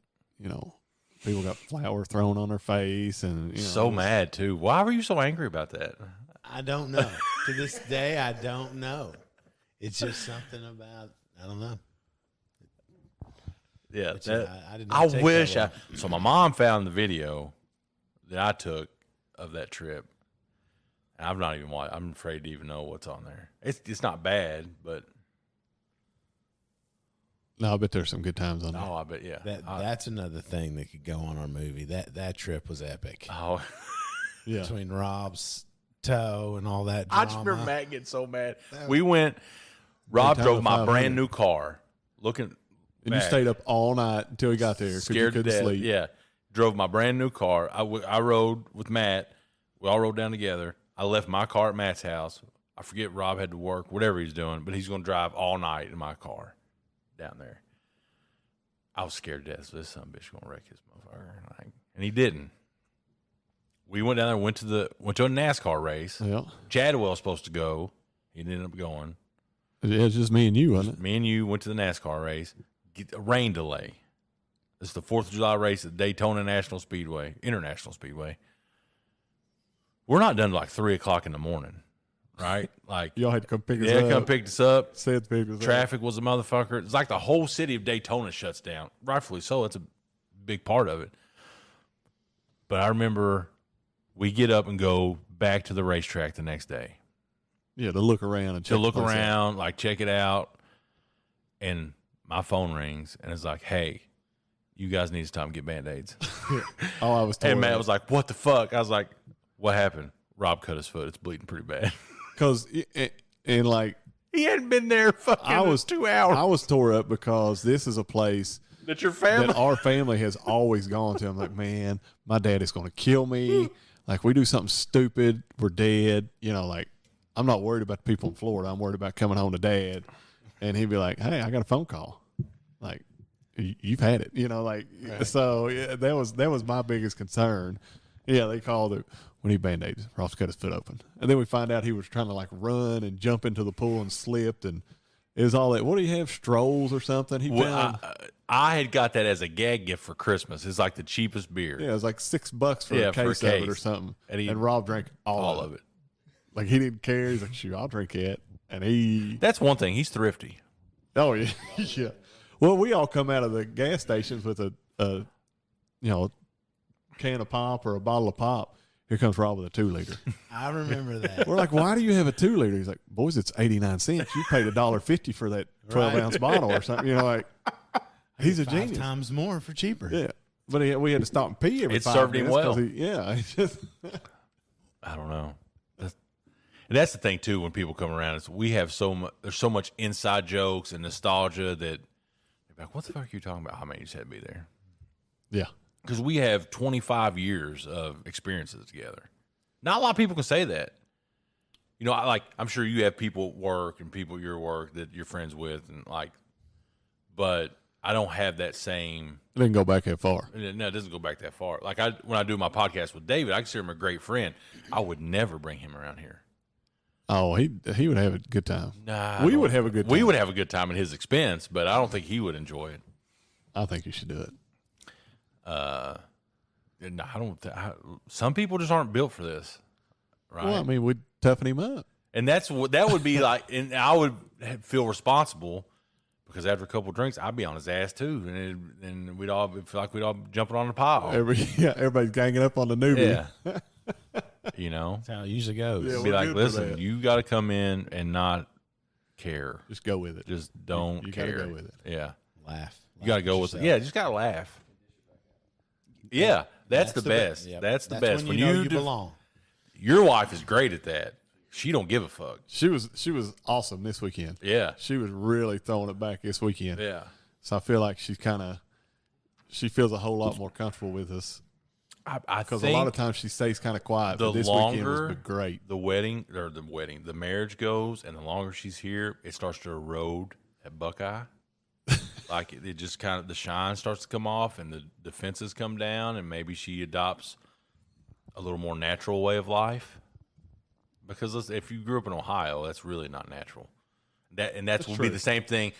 people got flour thrown on their face, and So mad too. Why were you so angry about that? I don't know. To this day, I don't know. It's just something about, I don't know. Yeah, Which I did I not take wish. that So my mom found the video that I took of that trip, and I've not even watched. I'm afraid to even know what's on there. It's not bad, but No, I bet there's some good times on there. I bet yeah. That's another thing that could go on our movie. That trip was epic. Oh, Yeah. Between Rob's toe and all that I drama. just remember Matt getting so mad. We went. Rob time drove to my 500. brand new car, looking. And you back, stayed up all night until he got there because you scared to couldn't death. sleep. Yeah, drove my brand new car. I rode with Matt. We all rode down together. I left my car at Matt's house. I forget Rob had to work, whatever he's doing, but he's going to drive all night in my car down there. I was scared to death. So this son of a bitch going to wreck his motherfucker, and he didn't. We went down there, went to a NASCAR race. Yeah. Chadwell was supposed to go. He didn't end up going. It was just me and you, wasn't it? Me and you went to the NASCAR race. Get a rain delay. It's the 4th of July race at Daytona International Speedway. We're not done till like 3 o'clock in the morning. right? Like Y'all had to come pick us up. Yeah, come pick us up. Seth picked us up. Traffic was a motherfucker. It's like the whole city of Daytona shuts down. Rightfully so. That's a big part of it. But I remember we get up and go back to the racetrack the next day. Yeah, to look around and check like check it out. And my phone rings and it's like, hey, you guys need to stop and get Band-Aids. Oh, I was told. And Matt was like, what the fuck? I was like, what happened? Rob cut his foot. It's bleeding pretty bad. Because, and like, he hadn't been there fucking 2 hours. I was tore up because this is a place that your family, that our family has always gone to. I'm like, man, my dad is going to kill me. Like, we do something stupid, we're dead. You know, like, I'm not worried about the people in Florida. I'm worried about coming home to Dad. And he'd be like, hey, I got a phone call. Like, you've had it. You know, like, right. So yeah, that was my biggest concern. Yeah, they called it. We need Band-Aids. Ross cut his foot open. And then we find out he was trying to, like, run and jump into the pool and slipped. And it was all that. What do you have, Strolls or something? He found. I had got that as a gag gift for Christmas. It's like the cheapest beer. Yeah, it was like $6 for a case of it or something. And Rob drank all of it. Like, he didn't care. He's like, shoot, I'll drink it. And that's one thing. He's thrifty. Oh, yeah. Yeah. Well, we all come out of the gas stations with a can of pop or a bottle of pop. Here comes Rob with a 2-liter. I remember that. We're like, why do you have a 2-liter? He's like, boys, it's 89 cents. You paid $1.50 for that 12-ounce bottle or something. You know, like, he's a genius. 5 times more for cheaper. Yeah. But we had to stop and pee every 5 minutes. It served him well. It's just I don't know. And that's the thing too. When people come around, is we have there's so much inside jokes and nostalgia that they're like, "What the fuck are you talking about?" How many you just had to be there? Yeah, because we have 25 years of experiences together. Not a lot of people can say that. You know, I'm sure you have people at work and people at your work that you're friends with, and like, but I don't have that same. It didn't go back that far. No, it doesn't go back that far. Like when I do my podcast with David, I consider him a great friend. I would never bring him around here. Oh, he would have a good time. Nah, we would have a good time. We would have a good time at his expense, but I don't think he would enjoy it. I think you should do it. No, I don't. Some people just aren't built for this, right? Well, I mean, we'd toughen him up, and that would be like, and I would feel responsible because after a couple of drinks, I'd be on his ass too, and we'd all feel like we'd all jumping on the pile. Everybody's ganging up on the newbie. Yeah. You know, that's how it usually goes. Yeah, be like, listen, you got to come in and not care. Just go with it. Just don't you care. You got to go with it. Yeah. Laugh. You got to go with it. Yeah, just got to laugh. Yeah, that's the best. Yep. That's the best. When you belong. Your wife is great at that. She don't give a fuck. She was awesome this weekend. Yeah. She was really throwing it back this weekend. Yeah. So I feel like she feels a whole lot more comfortable with us. Because a lot of times she stays kind of quiet. The but this weekend was great. The marriage goes, and the longer she's here, it starts to erode at Buckeye. Like it just kind of, the shine starts to come off, and the defenses come down, and maybe she adopts a little more natural way of life. Because if you grew up in Ohio, that's really not natural. That would be the same thing.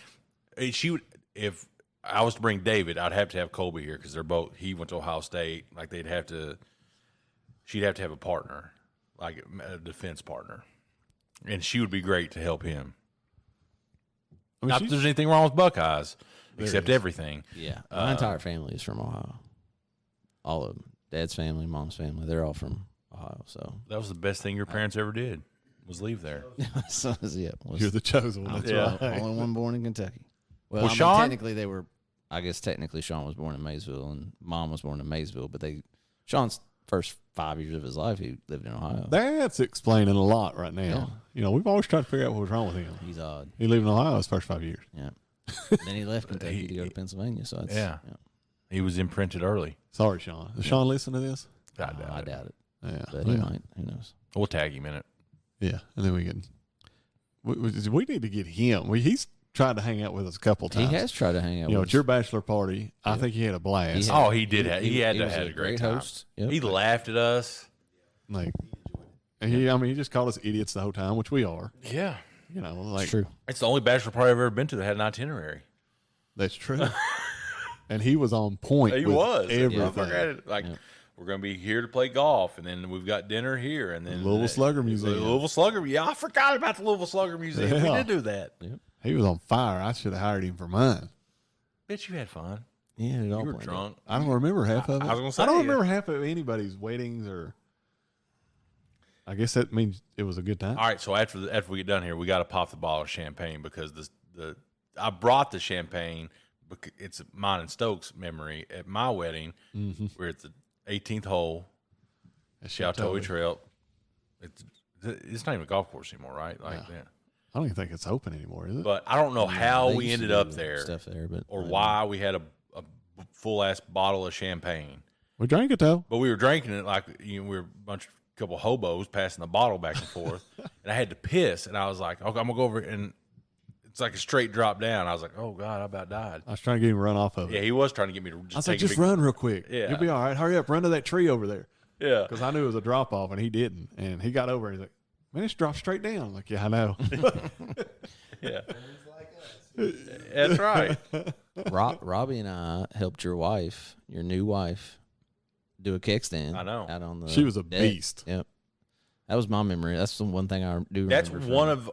If I was to bring David, I'd have to have Colby here because he went to Ohio State. Like she'd have to have a partner, like a defense partner, and she would be great to help him. I mean, not that there's anything wrong with Buckeyes, except everything. Yeah, my entire family is from Ohio. All of them, Dad's family, Mom's family, they're all from Ohio. So that was the best thing your parents ever did, was leave there. So you're the chosen one. That's right. Only one born in Kentucky. Well, Sean? Technically they were. I guess technically Sean was born in Maysville and Mom was born in Maysville, but Sean's first 5 years of his life he lived in Ohio. That's explaining a lot right now. Yeah. You know, we've always tried to figure out what was wrong with him. He's odd. He lived in Ohio his first 5 years. Yeah. Then he left Kentucky to go to Pennsylvania. So it's, yeah. He was imprinted early. Sorry, Sean. Does Sean listen to this? I doubt it. Yeah, but he might. Who knows? We'll tag him in it. Yeah, and then we can. We need to get him. He's tried to hang out with us a couple times. He has tried to hang out. You know, at your bachelor party, I think he had a blast. He did. He had a great time. Host. Yep. He laughed at us. Like, he just called us idiots the whole time, which we are. Yeah, you know, like it's true. It's the only bachelor party I've ever been to that had an itinerary. That's true. And he was on point. He with was everything. We're we're going to be here to play golf, and then we've got dinner here, and then Louisville Slugger Museum. Louisville Slugger. Yeah, I forgot about the Louisville Slugger Museum. We Yeah. did do that. Yep. He was on fire. I should have hired him for mine. Bitch, you had fun. Yeah, it all You were planned drunk. I don't remember half of it. I was gonna say, I don't yeah. remember half of anybody's weddings or. I guess that means it was a good time. All right, so after we get done here, we got to pop the bottle of champagne because I brought the champagne. Because it's mine and Stokes' memory at my wedding. We're at the 18th hole, Chateau Trail. It's not even a golf course anymore, right? Like that. I don't even think it's open anymore, is it? But I don't know how They we used to ended do up there, stuff there, but or why we had a full ass bottle of champagne. We drank it though. But we were drinking it like we were a couple hobos passing the bottle back and forth, and I had to piss, and I was like, "Okay, I'm gonna go over," and it's like a straight drop down. I was like, "Oh God, I about died." I was trying to get him to run off of it. Yeah, he was trying to get me to just I was take like, a just big, run real quick. Yeah. You'll be all right. Hurry up. Run to that tree over there. Yeah, Because I knew it was a drop off, and he didn't. And he got over and he's like, man, it's dropped straight down. I'm like, yeah, I know. yeah. That's right. Robbie and I helped your new wife, do a kickstand. I know. Out on the She was a deck. beast. Yep. That was my memory. That's the one thing I do That's remember. one of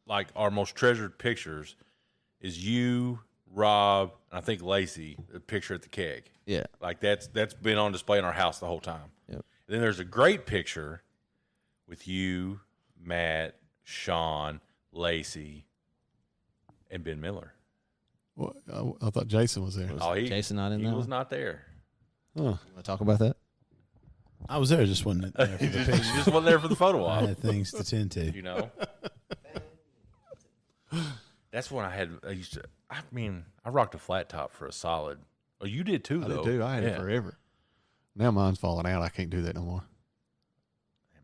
like our most treasured pictures. Is you, Rob, and I think Lacey, the picture at the keg. Yeah. Like that's been on display in our house the whole time. Yep. And then there's a great picture with you, Matt, Sean, Lacey, and Ben Miller. Well, I thought Jason was there. Oh, Jason not in he that was one? not there. Huh. Want to talk about that? I was there, just wasn't there for the He picture. just wasn't there for the photo I op. had things to tend to. You know. That's when I rocked a flat top for a solid. Oh, you did too, I though. did too. I had it Yeah. forever. Now mine's falling out. I can't do that no more.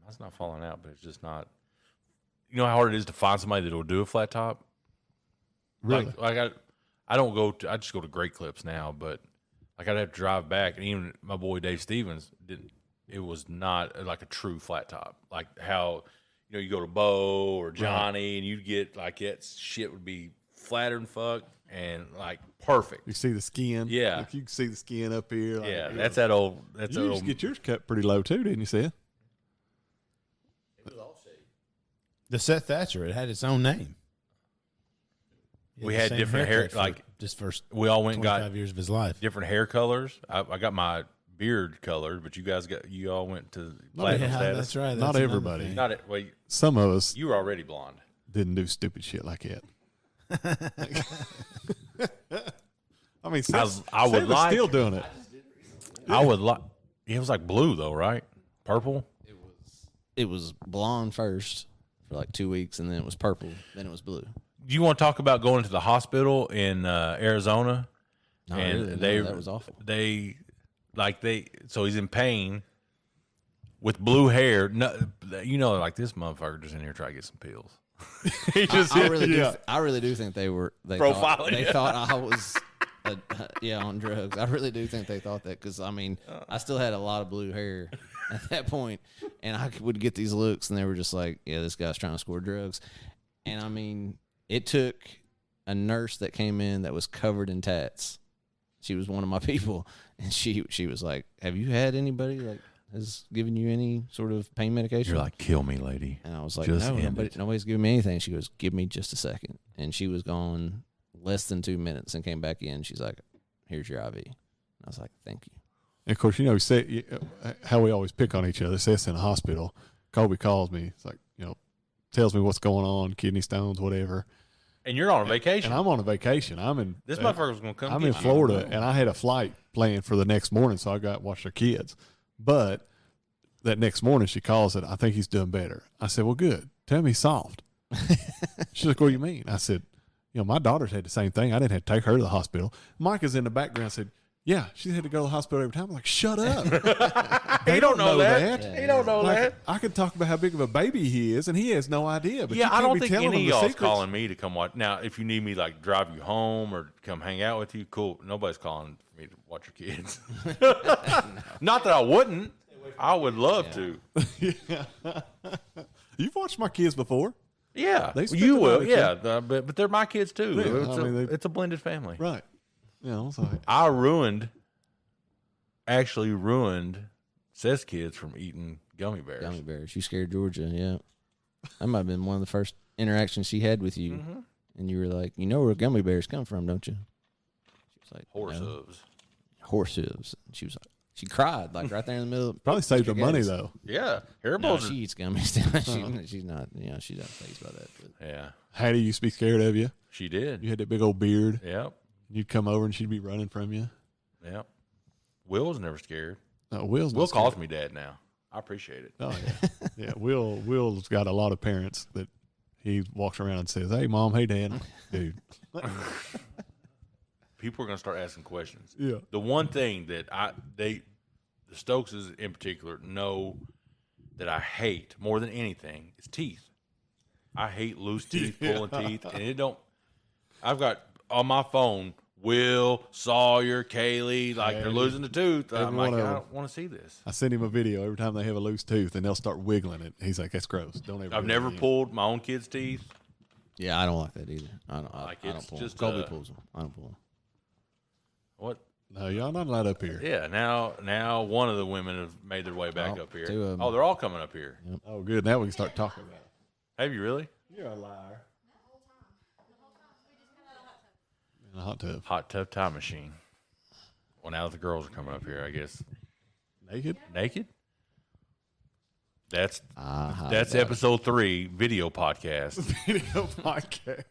Mine's not falling out, but it's just not. You know how hard it is to find somebody that will do a flat top. Really? Like I don't go to. I just go to Great Clips now, but like I'd have to drive back, and even my boy Dave Stevens didn't. It was not like a true flat top, like how you go to Bo or Johnny, and you get like that shit would be flatter than fuck and like perfect. You see the skin? Yeah. Like you can see the skin up here. Like, Yeah, that's that old. That's You that used old. to get yours cut pretty low too, didn't you, Seth? The Seth Thatcher, it had its own name. We the had same different hair, haircut for like just first we all went and 25 got years of his life. different hair colors. I got my beard colored, but you all went to platinum Yeah, status. that's right. Not That's another everybody. thing. Not it. Well, Some of us you were already blonde. didn't do stupid shit like that. I mean, Seth, I would Seth was like- still doing it. I would like. It was like blue though, right? Purple. It was blonde first for like 2 weeks, and then it was purple, then it was blue. Do you want to talk about going to the hospital in Arizona? No, and really, no, they that was awful. So he's in pain with blue hair. No, like this motherfucker just in here trying to get some pills. He just I really yeah. do. I really do think they Profiling you. thought I was, on drugs. I really do think they thought that because I mean, I still had a lot of blue hair at that point, and I would get these looks, and they were just like, "Yeah, this guy's trying to score drugs." And I mean, it took a nurse that came in that was covered in tats. She was one of my people, and she was like, "Have you had anybody like has given you any sort of pain medication?" You're like, kill me, lady. And I was like, Just no, end it. nobody's giving me anything. She goes, give me just a second. And she was gone less than 2 minutes and came back in. She's like, here's your IV. And I was like, thank you. And of course, how we always pick on each other. Seth's in the hospital. Colby calls me. It's like, tells me what's going on, kidney stones, whatever. And you're on a vacation. And I'm on a vacation. I'm in This motherfucker's gonna come. I'm get in you. Florida, and I had a flight planned for the next morning, so I got to watch their kids. But that next morning, she calls it. I think he's doing better. I said, well, good. Tell me he's soft. She's like, what do you mean? I said, my daughter's had the same thing. I didn't have to take her to the hospital. Micah's in the background said, yeah, she's had to go to the hospital every time. I'm like, shut up. He don't know that. Yeah. He don't know Like, that. I could talk about how big of a baby he is, and he has no idea. But Yeah, you I can't don't be think telling any him of the y'all's secrets. calling me to come watch. Now, if you need me, like, drive you home or come hang out with you, cool. Nobody's calling for me to watch your kids. Not that I wouldn't. I would love to. You've watched my kids before. Yeah, They spend you the will. night, Yeah, but they're my kids too. Yeah, I mean, It's a blended family. Right. So I actually ruined Seth's kids from eating gummy bears. Gummy bears. You scared Georgia, yeah. That might have been one of the first interactions she had with you. Mm-hmm. And you were like, you know where gummy bears come from, don't you? She was like, Horse no. hooves. Horse hooves. And she was like, she cried like right there in the middle. Probably saved her money though. Yeah. No, Haribo's she eats gummies. She's not, she's not phased by that. But. Yeah. Hattie used to be scared of you. She did. You had that big old beard. Yep. You'd come over and she'd be running from you. Yep. Will was never scared. No, Will calls me dad now. I appreciate it. Oh yeah, yeah. Will's got a lot of parents that he walks around and says, "Hey, mom, hey, dad, dude." People are gonna start asking questions. Yeah. The one thing that the Stokeses in particular know that I hate more than anything is teeth. I hate loose teeth, pulling teeth, and it don't. I've got on my phone Will, Sawyer, Kaylee, like they're losing the tooth. I'm like, I don't want to see this. I send him a video every time they have a loose tooth, and they'll start wiggling it. He's like, "That's gross. Don't ever." I've never pulled my own kids' teeth. Yeah, I don't like that either. I don't pull just, them. Colby pulls them. I don't pull them. What? No, y'all not allowed up here. Yeah, now one of the women have made their way back up here. 2 of 'em. Oh, they're all coming up here. Yep. Oh, good. Now we can start talking about it. Have you really? You're a liar. In a hot tub. Hot tub time machine. Well, now that the girls are coming up here, I guess. Naked? Naked? That's How that's about episode 3 video podcast Video podcast.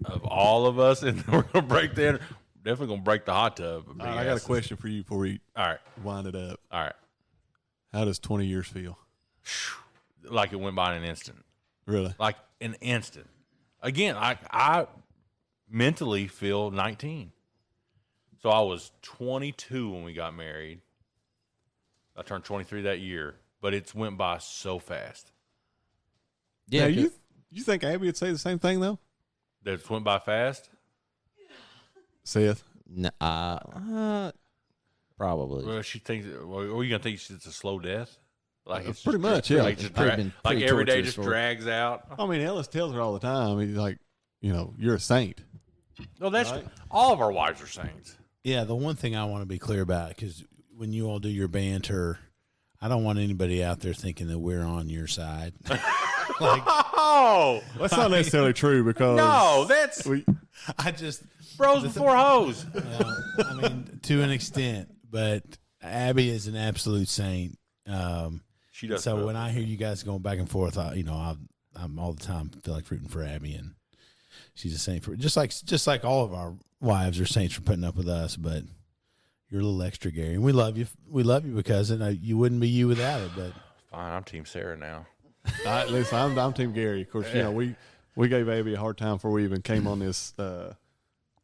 of all of us, and we're gonna break the definitely gonna break the hot tub. All right, I got a question for you before we All right, wind it up. all right. How does 20 years feel? Like it went by in an instant. Really? Like an instant. Again, I mentally feel 19. So I was 22 when we got married. I turned 23 that year, but it's went by so fast. Yeah, Now, you think Abby would say the same thing though? That it's went by fast. Seth? probably. Well, she thinks. Well, are you gonna think it's a slow death? Like it's pretty just, much, yeah. Like, It's probably been like pretty every day torturous just for her. drags out. I mean, Ellis tells her all the time. He's like, you're a saint. No, that's Right. all of our wives are saints. Yeah, the one thing I want to be clear about, because when you all do your banter, I don't want anybody out there thinking that we're on your side. Oh That's not necessarily true because no, that's I just, bros before hoes. I mean, to an extent, but Abby is an absolute saint. She does. So when I hear you guys going back and forth, I'm all the time feel like rooting for Abby, and she's a saint for just like all of our wives are saints for putting up with us. But you're a little extra, Gary, and we love you. We love you because you wouldn't be you without it. But fine, I'm Team Sarah now. listen, I'm Team Gary. Of course, we gave Abby a hard time before we even came on this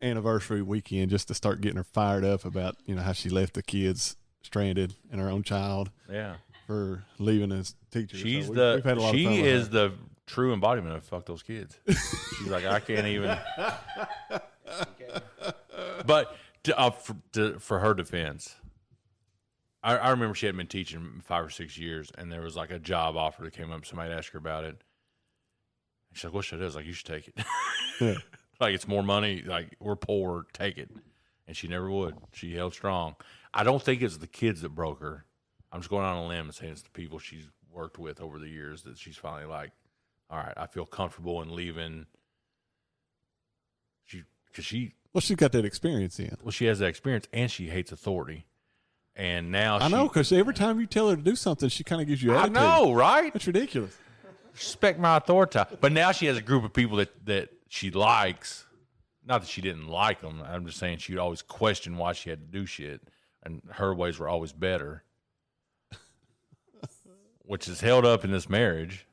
anniversary weekend just to start getting her fired up about how she left the kids stranded and her own child. Yeah, for leaving as teacher. she's So the we've had a lot of fun she with is her. the true embodiment of fuck those kids. She's like, I can't even. But for her defense, I remember she had been teaching 5 or 6 years, and there was like a job offer that came up. Somebody asked her about it. She's like, "What should I do?" I was like, "You should take it." Yeah. Like it's more money. Like we're poor, take it. And she never would. She held strong. I don't think it's the kids that broke her. I'm just going out on a limb and saying it's the people she's worked with over the years that she's finally like, all right, I feel comfortable in leaving. Well, she's got that experience in. Well, she has that experience, and she hates authority. And now I know, because every time you tell her to do something, she kind of gives you I attitude. know, right? That's ridiculous. Respect my authority. But now she has a group of people that she likes. Not that she didn't like them. I'm just saying she'd always question why she had to do shit, and her ways were always better, which is held up in this marriage.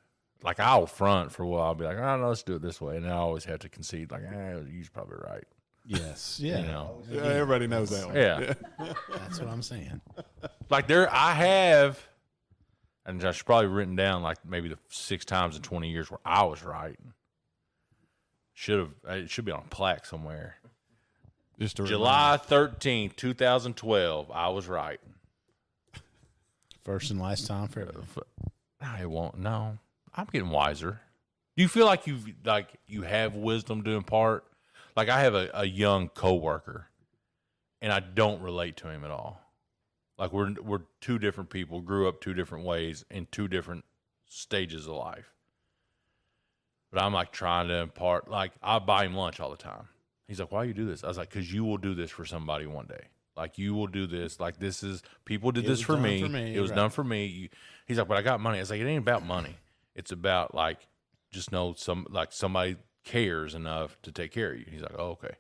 Like I'll front for a while. I'll be like, oh, no, let's do it this way, and I always have to concede. Like, you're probably right. yes, yeah, Yeah, everybody knows that one. Yeah. that's what I'm saying. Like I have, and I should probably written down like maybe the 6 times in 20 years where I was right. It should be on a plaque somewhere. Just a July 13th, 2012, I was right. First and last time for everything. I won't. No, I'm getting wiser. Do you feel like you have wisdom to impart? Like I have a young coworker, and I don't relate to him at all. Like we're two different people, grew up two different ways in two different stages of life. But I'm like trying to impart, like I buy him lunch all the time. He's like, why do you do this? I was like, because you will do this for somebody one day. Like you will do this. Like this is, people did this for me. It was done for me. He's like, but I got money. I was like, it ain't about money. It's about like, just know somebody cares enough to take care of you. He's like, oh, okay.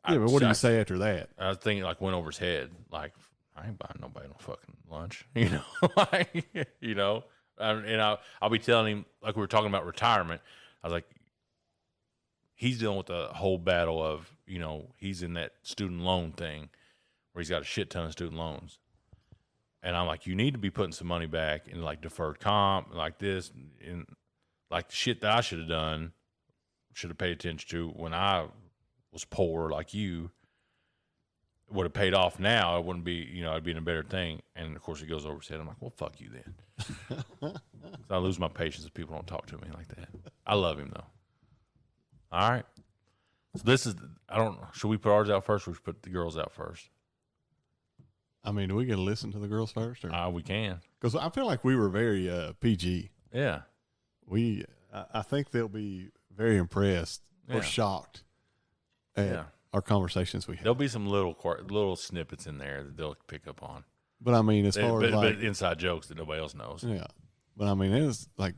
Yeah, but what do you say after that? I was thinking like went over his head. Like, I ain't buying nobody no fucking lunch. You know, like, you know, and I'll be telling him, like we were talking about retirement. I was like, he's dealing with the whole battle of, you know, he's in that student loan thing where he's got a shit ton of student loans. And I'm like, you need to be putting some money back in like deferred comp, like this, and like the shit that I should have done, should have paid attention to when I was poor like you, would have paid off now. It wouldn't be, you know, I'd be in a better thing. And of course he goes over his head. I'm like, well, fuck you then. So I lose my patience if people don't talk to me like that. I love him though. All right. So this is, I don't know, should we put ours out first or should we put the girls out first? I mean, are we going to listen to the girls first? We can. Because I feel like we were very PG. Yeah. I think they'll be very impressed or shocked at our conversations we had. There'll be some little snippets in there that they'll pick up on. But I mean, as far as like, but inside jokes that nobody else knows. Yeah. But I mean, it was like,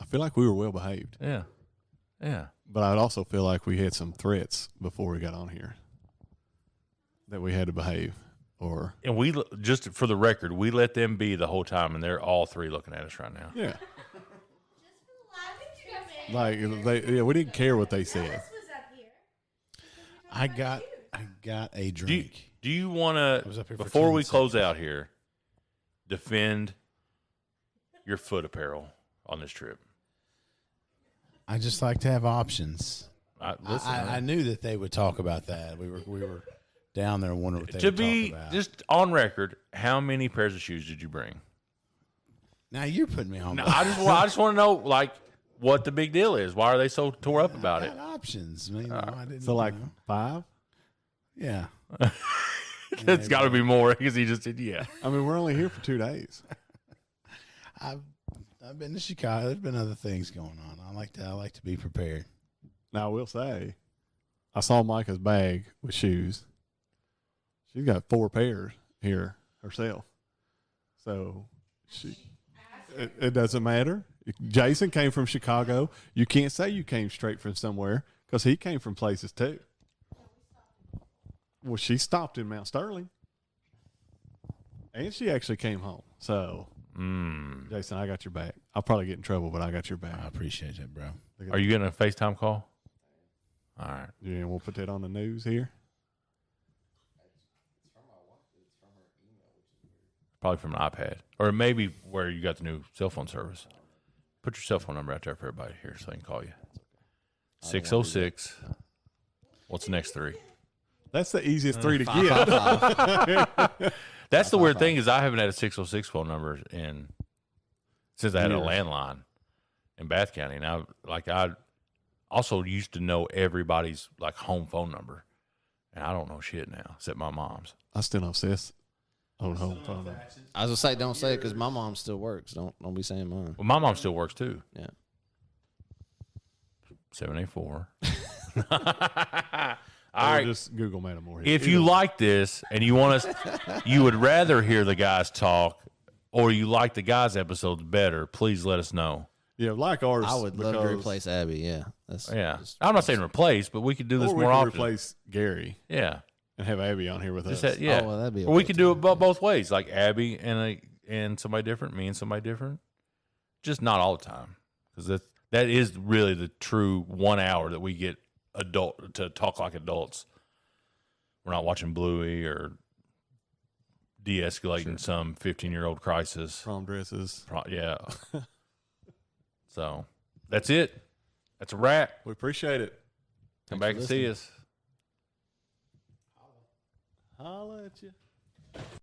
I feel like we were well behaved. Yeah. Yeah. But I'd also feel like we had some threats before we got on here that we had to behave. And we, just for the record, we let them be the whole time, and they're all three looking at us right now. Yeah. Like we didn't care what they said. I got a drink. Do you want to, before we close out here, defend your foot apparel on this trip? I just like to have options. I knew that they would talk about that. We were down there wondering what they would talk about. Just on record, how many pairs of shoes did you bring? Now you're putting me on. No, I just want to know, like, what the big deal is. Why are they so tore up about it? Options. I mean, I didn't. So like 5? Yeah. It's got to be more because he just said yeah. I mean, we're only here for 2 days. I've been to Chicago. There's been other things going on. I like to be prepared. Now I will say, I saw Micah's bag with shoes. She's got 4 pairs here herself. So it doesn't matter. Jason came from Chicago. You can't say you came straight from somewhere because he came from places too. Well, she stopped in Mount Sterling. And she actually came home. So, Jason, I got your back. I'll probably get in trouble, but I got your back. I appreciate that, bro. Are you getting a FaceTime call? All right. Yeah, we'll put that on the news here. Probably from an iPad. Or maybe where you got the new cell phone service. Put your cell phone number out there for everybody here so they can call you. 606. What's the next 3? That's the easiest 3 to get. That's the weird thing is I haven't had a 606 phone number since I had a landline in Bath County. And I also used to know everybody's like home phone number. And I don't know shit now, except my mom's. I still know sis. Home phone number. I was gonna say, don't say it because my mom still works. Don't be saying mine. Well, my mom still works too. Yeah. 784. All right, just Google Matamore. If you like this and you want us, you would rather hear the guys talk, or you like the guys episodes better, please let us know. Yeah, like ours. I would love to replace Abby. Yeah, I'm not saying replace, but we could do this more often. Replace Gary. Yeah, and have Abby on here with us. Yeah, oh, well, that'd be. Or we could do it both ways, like Abby and somebody different, me and somebody different. Just not all the time, because that is really the true 1 hour that we get adult to talk like adults. We're not watching Bluey or de-escalating some 15-year-old crisis. Prom dresses. Yeah. So that's it. That's a wrap. We appreciate it. Come back and see us. Holla at you.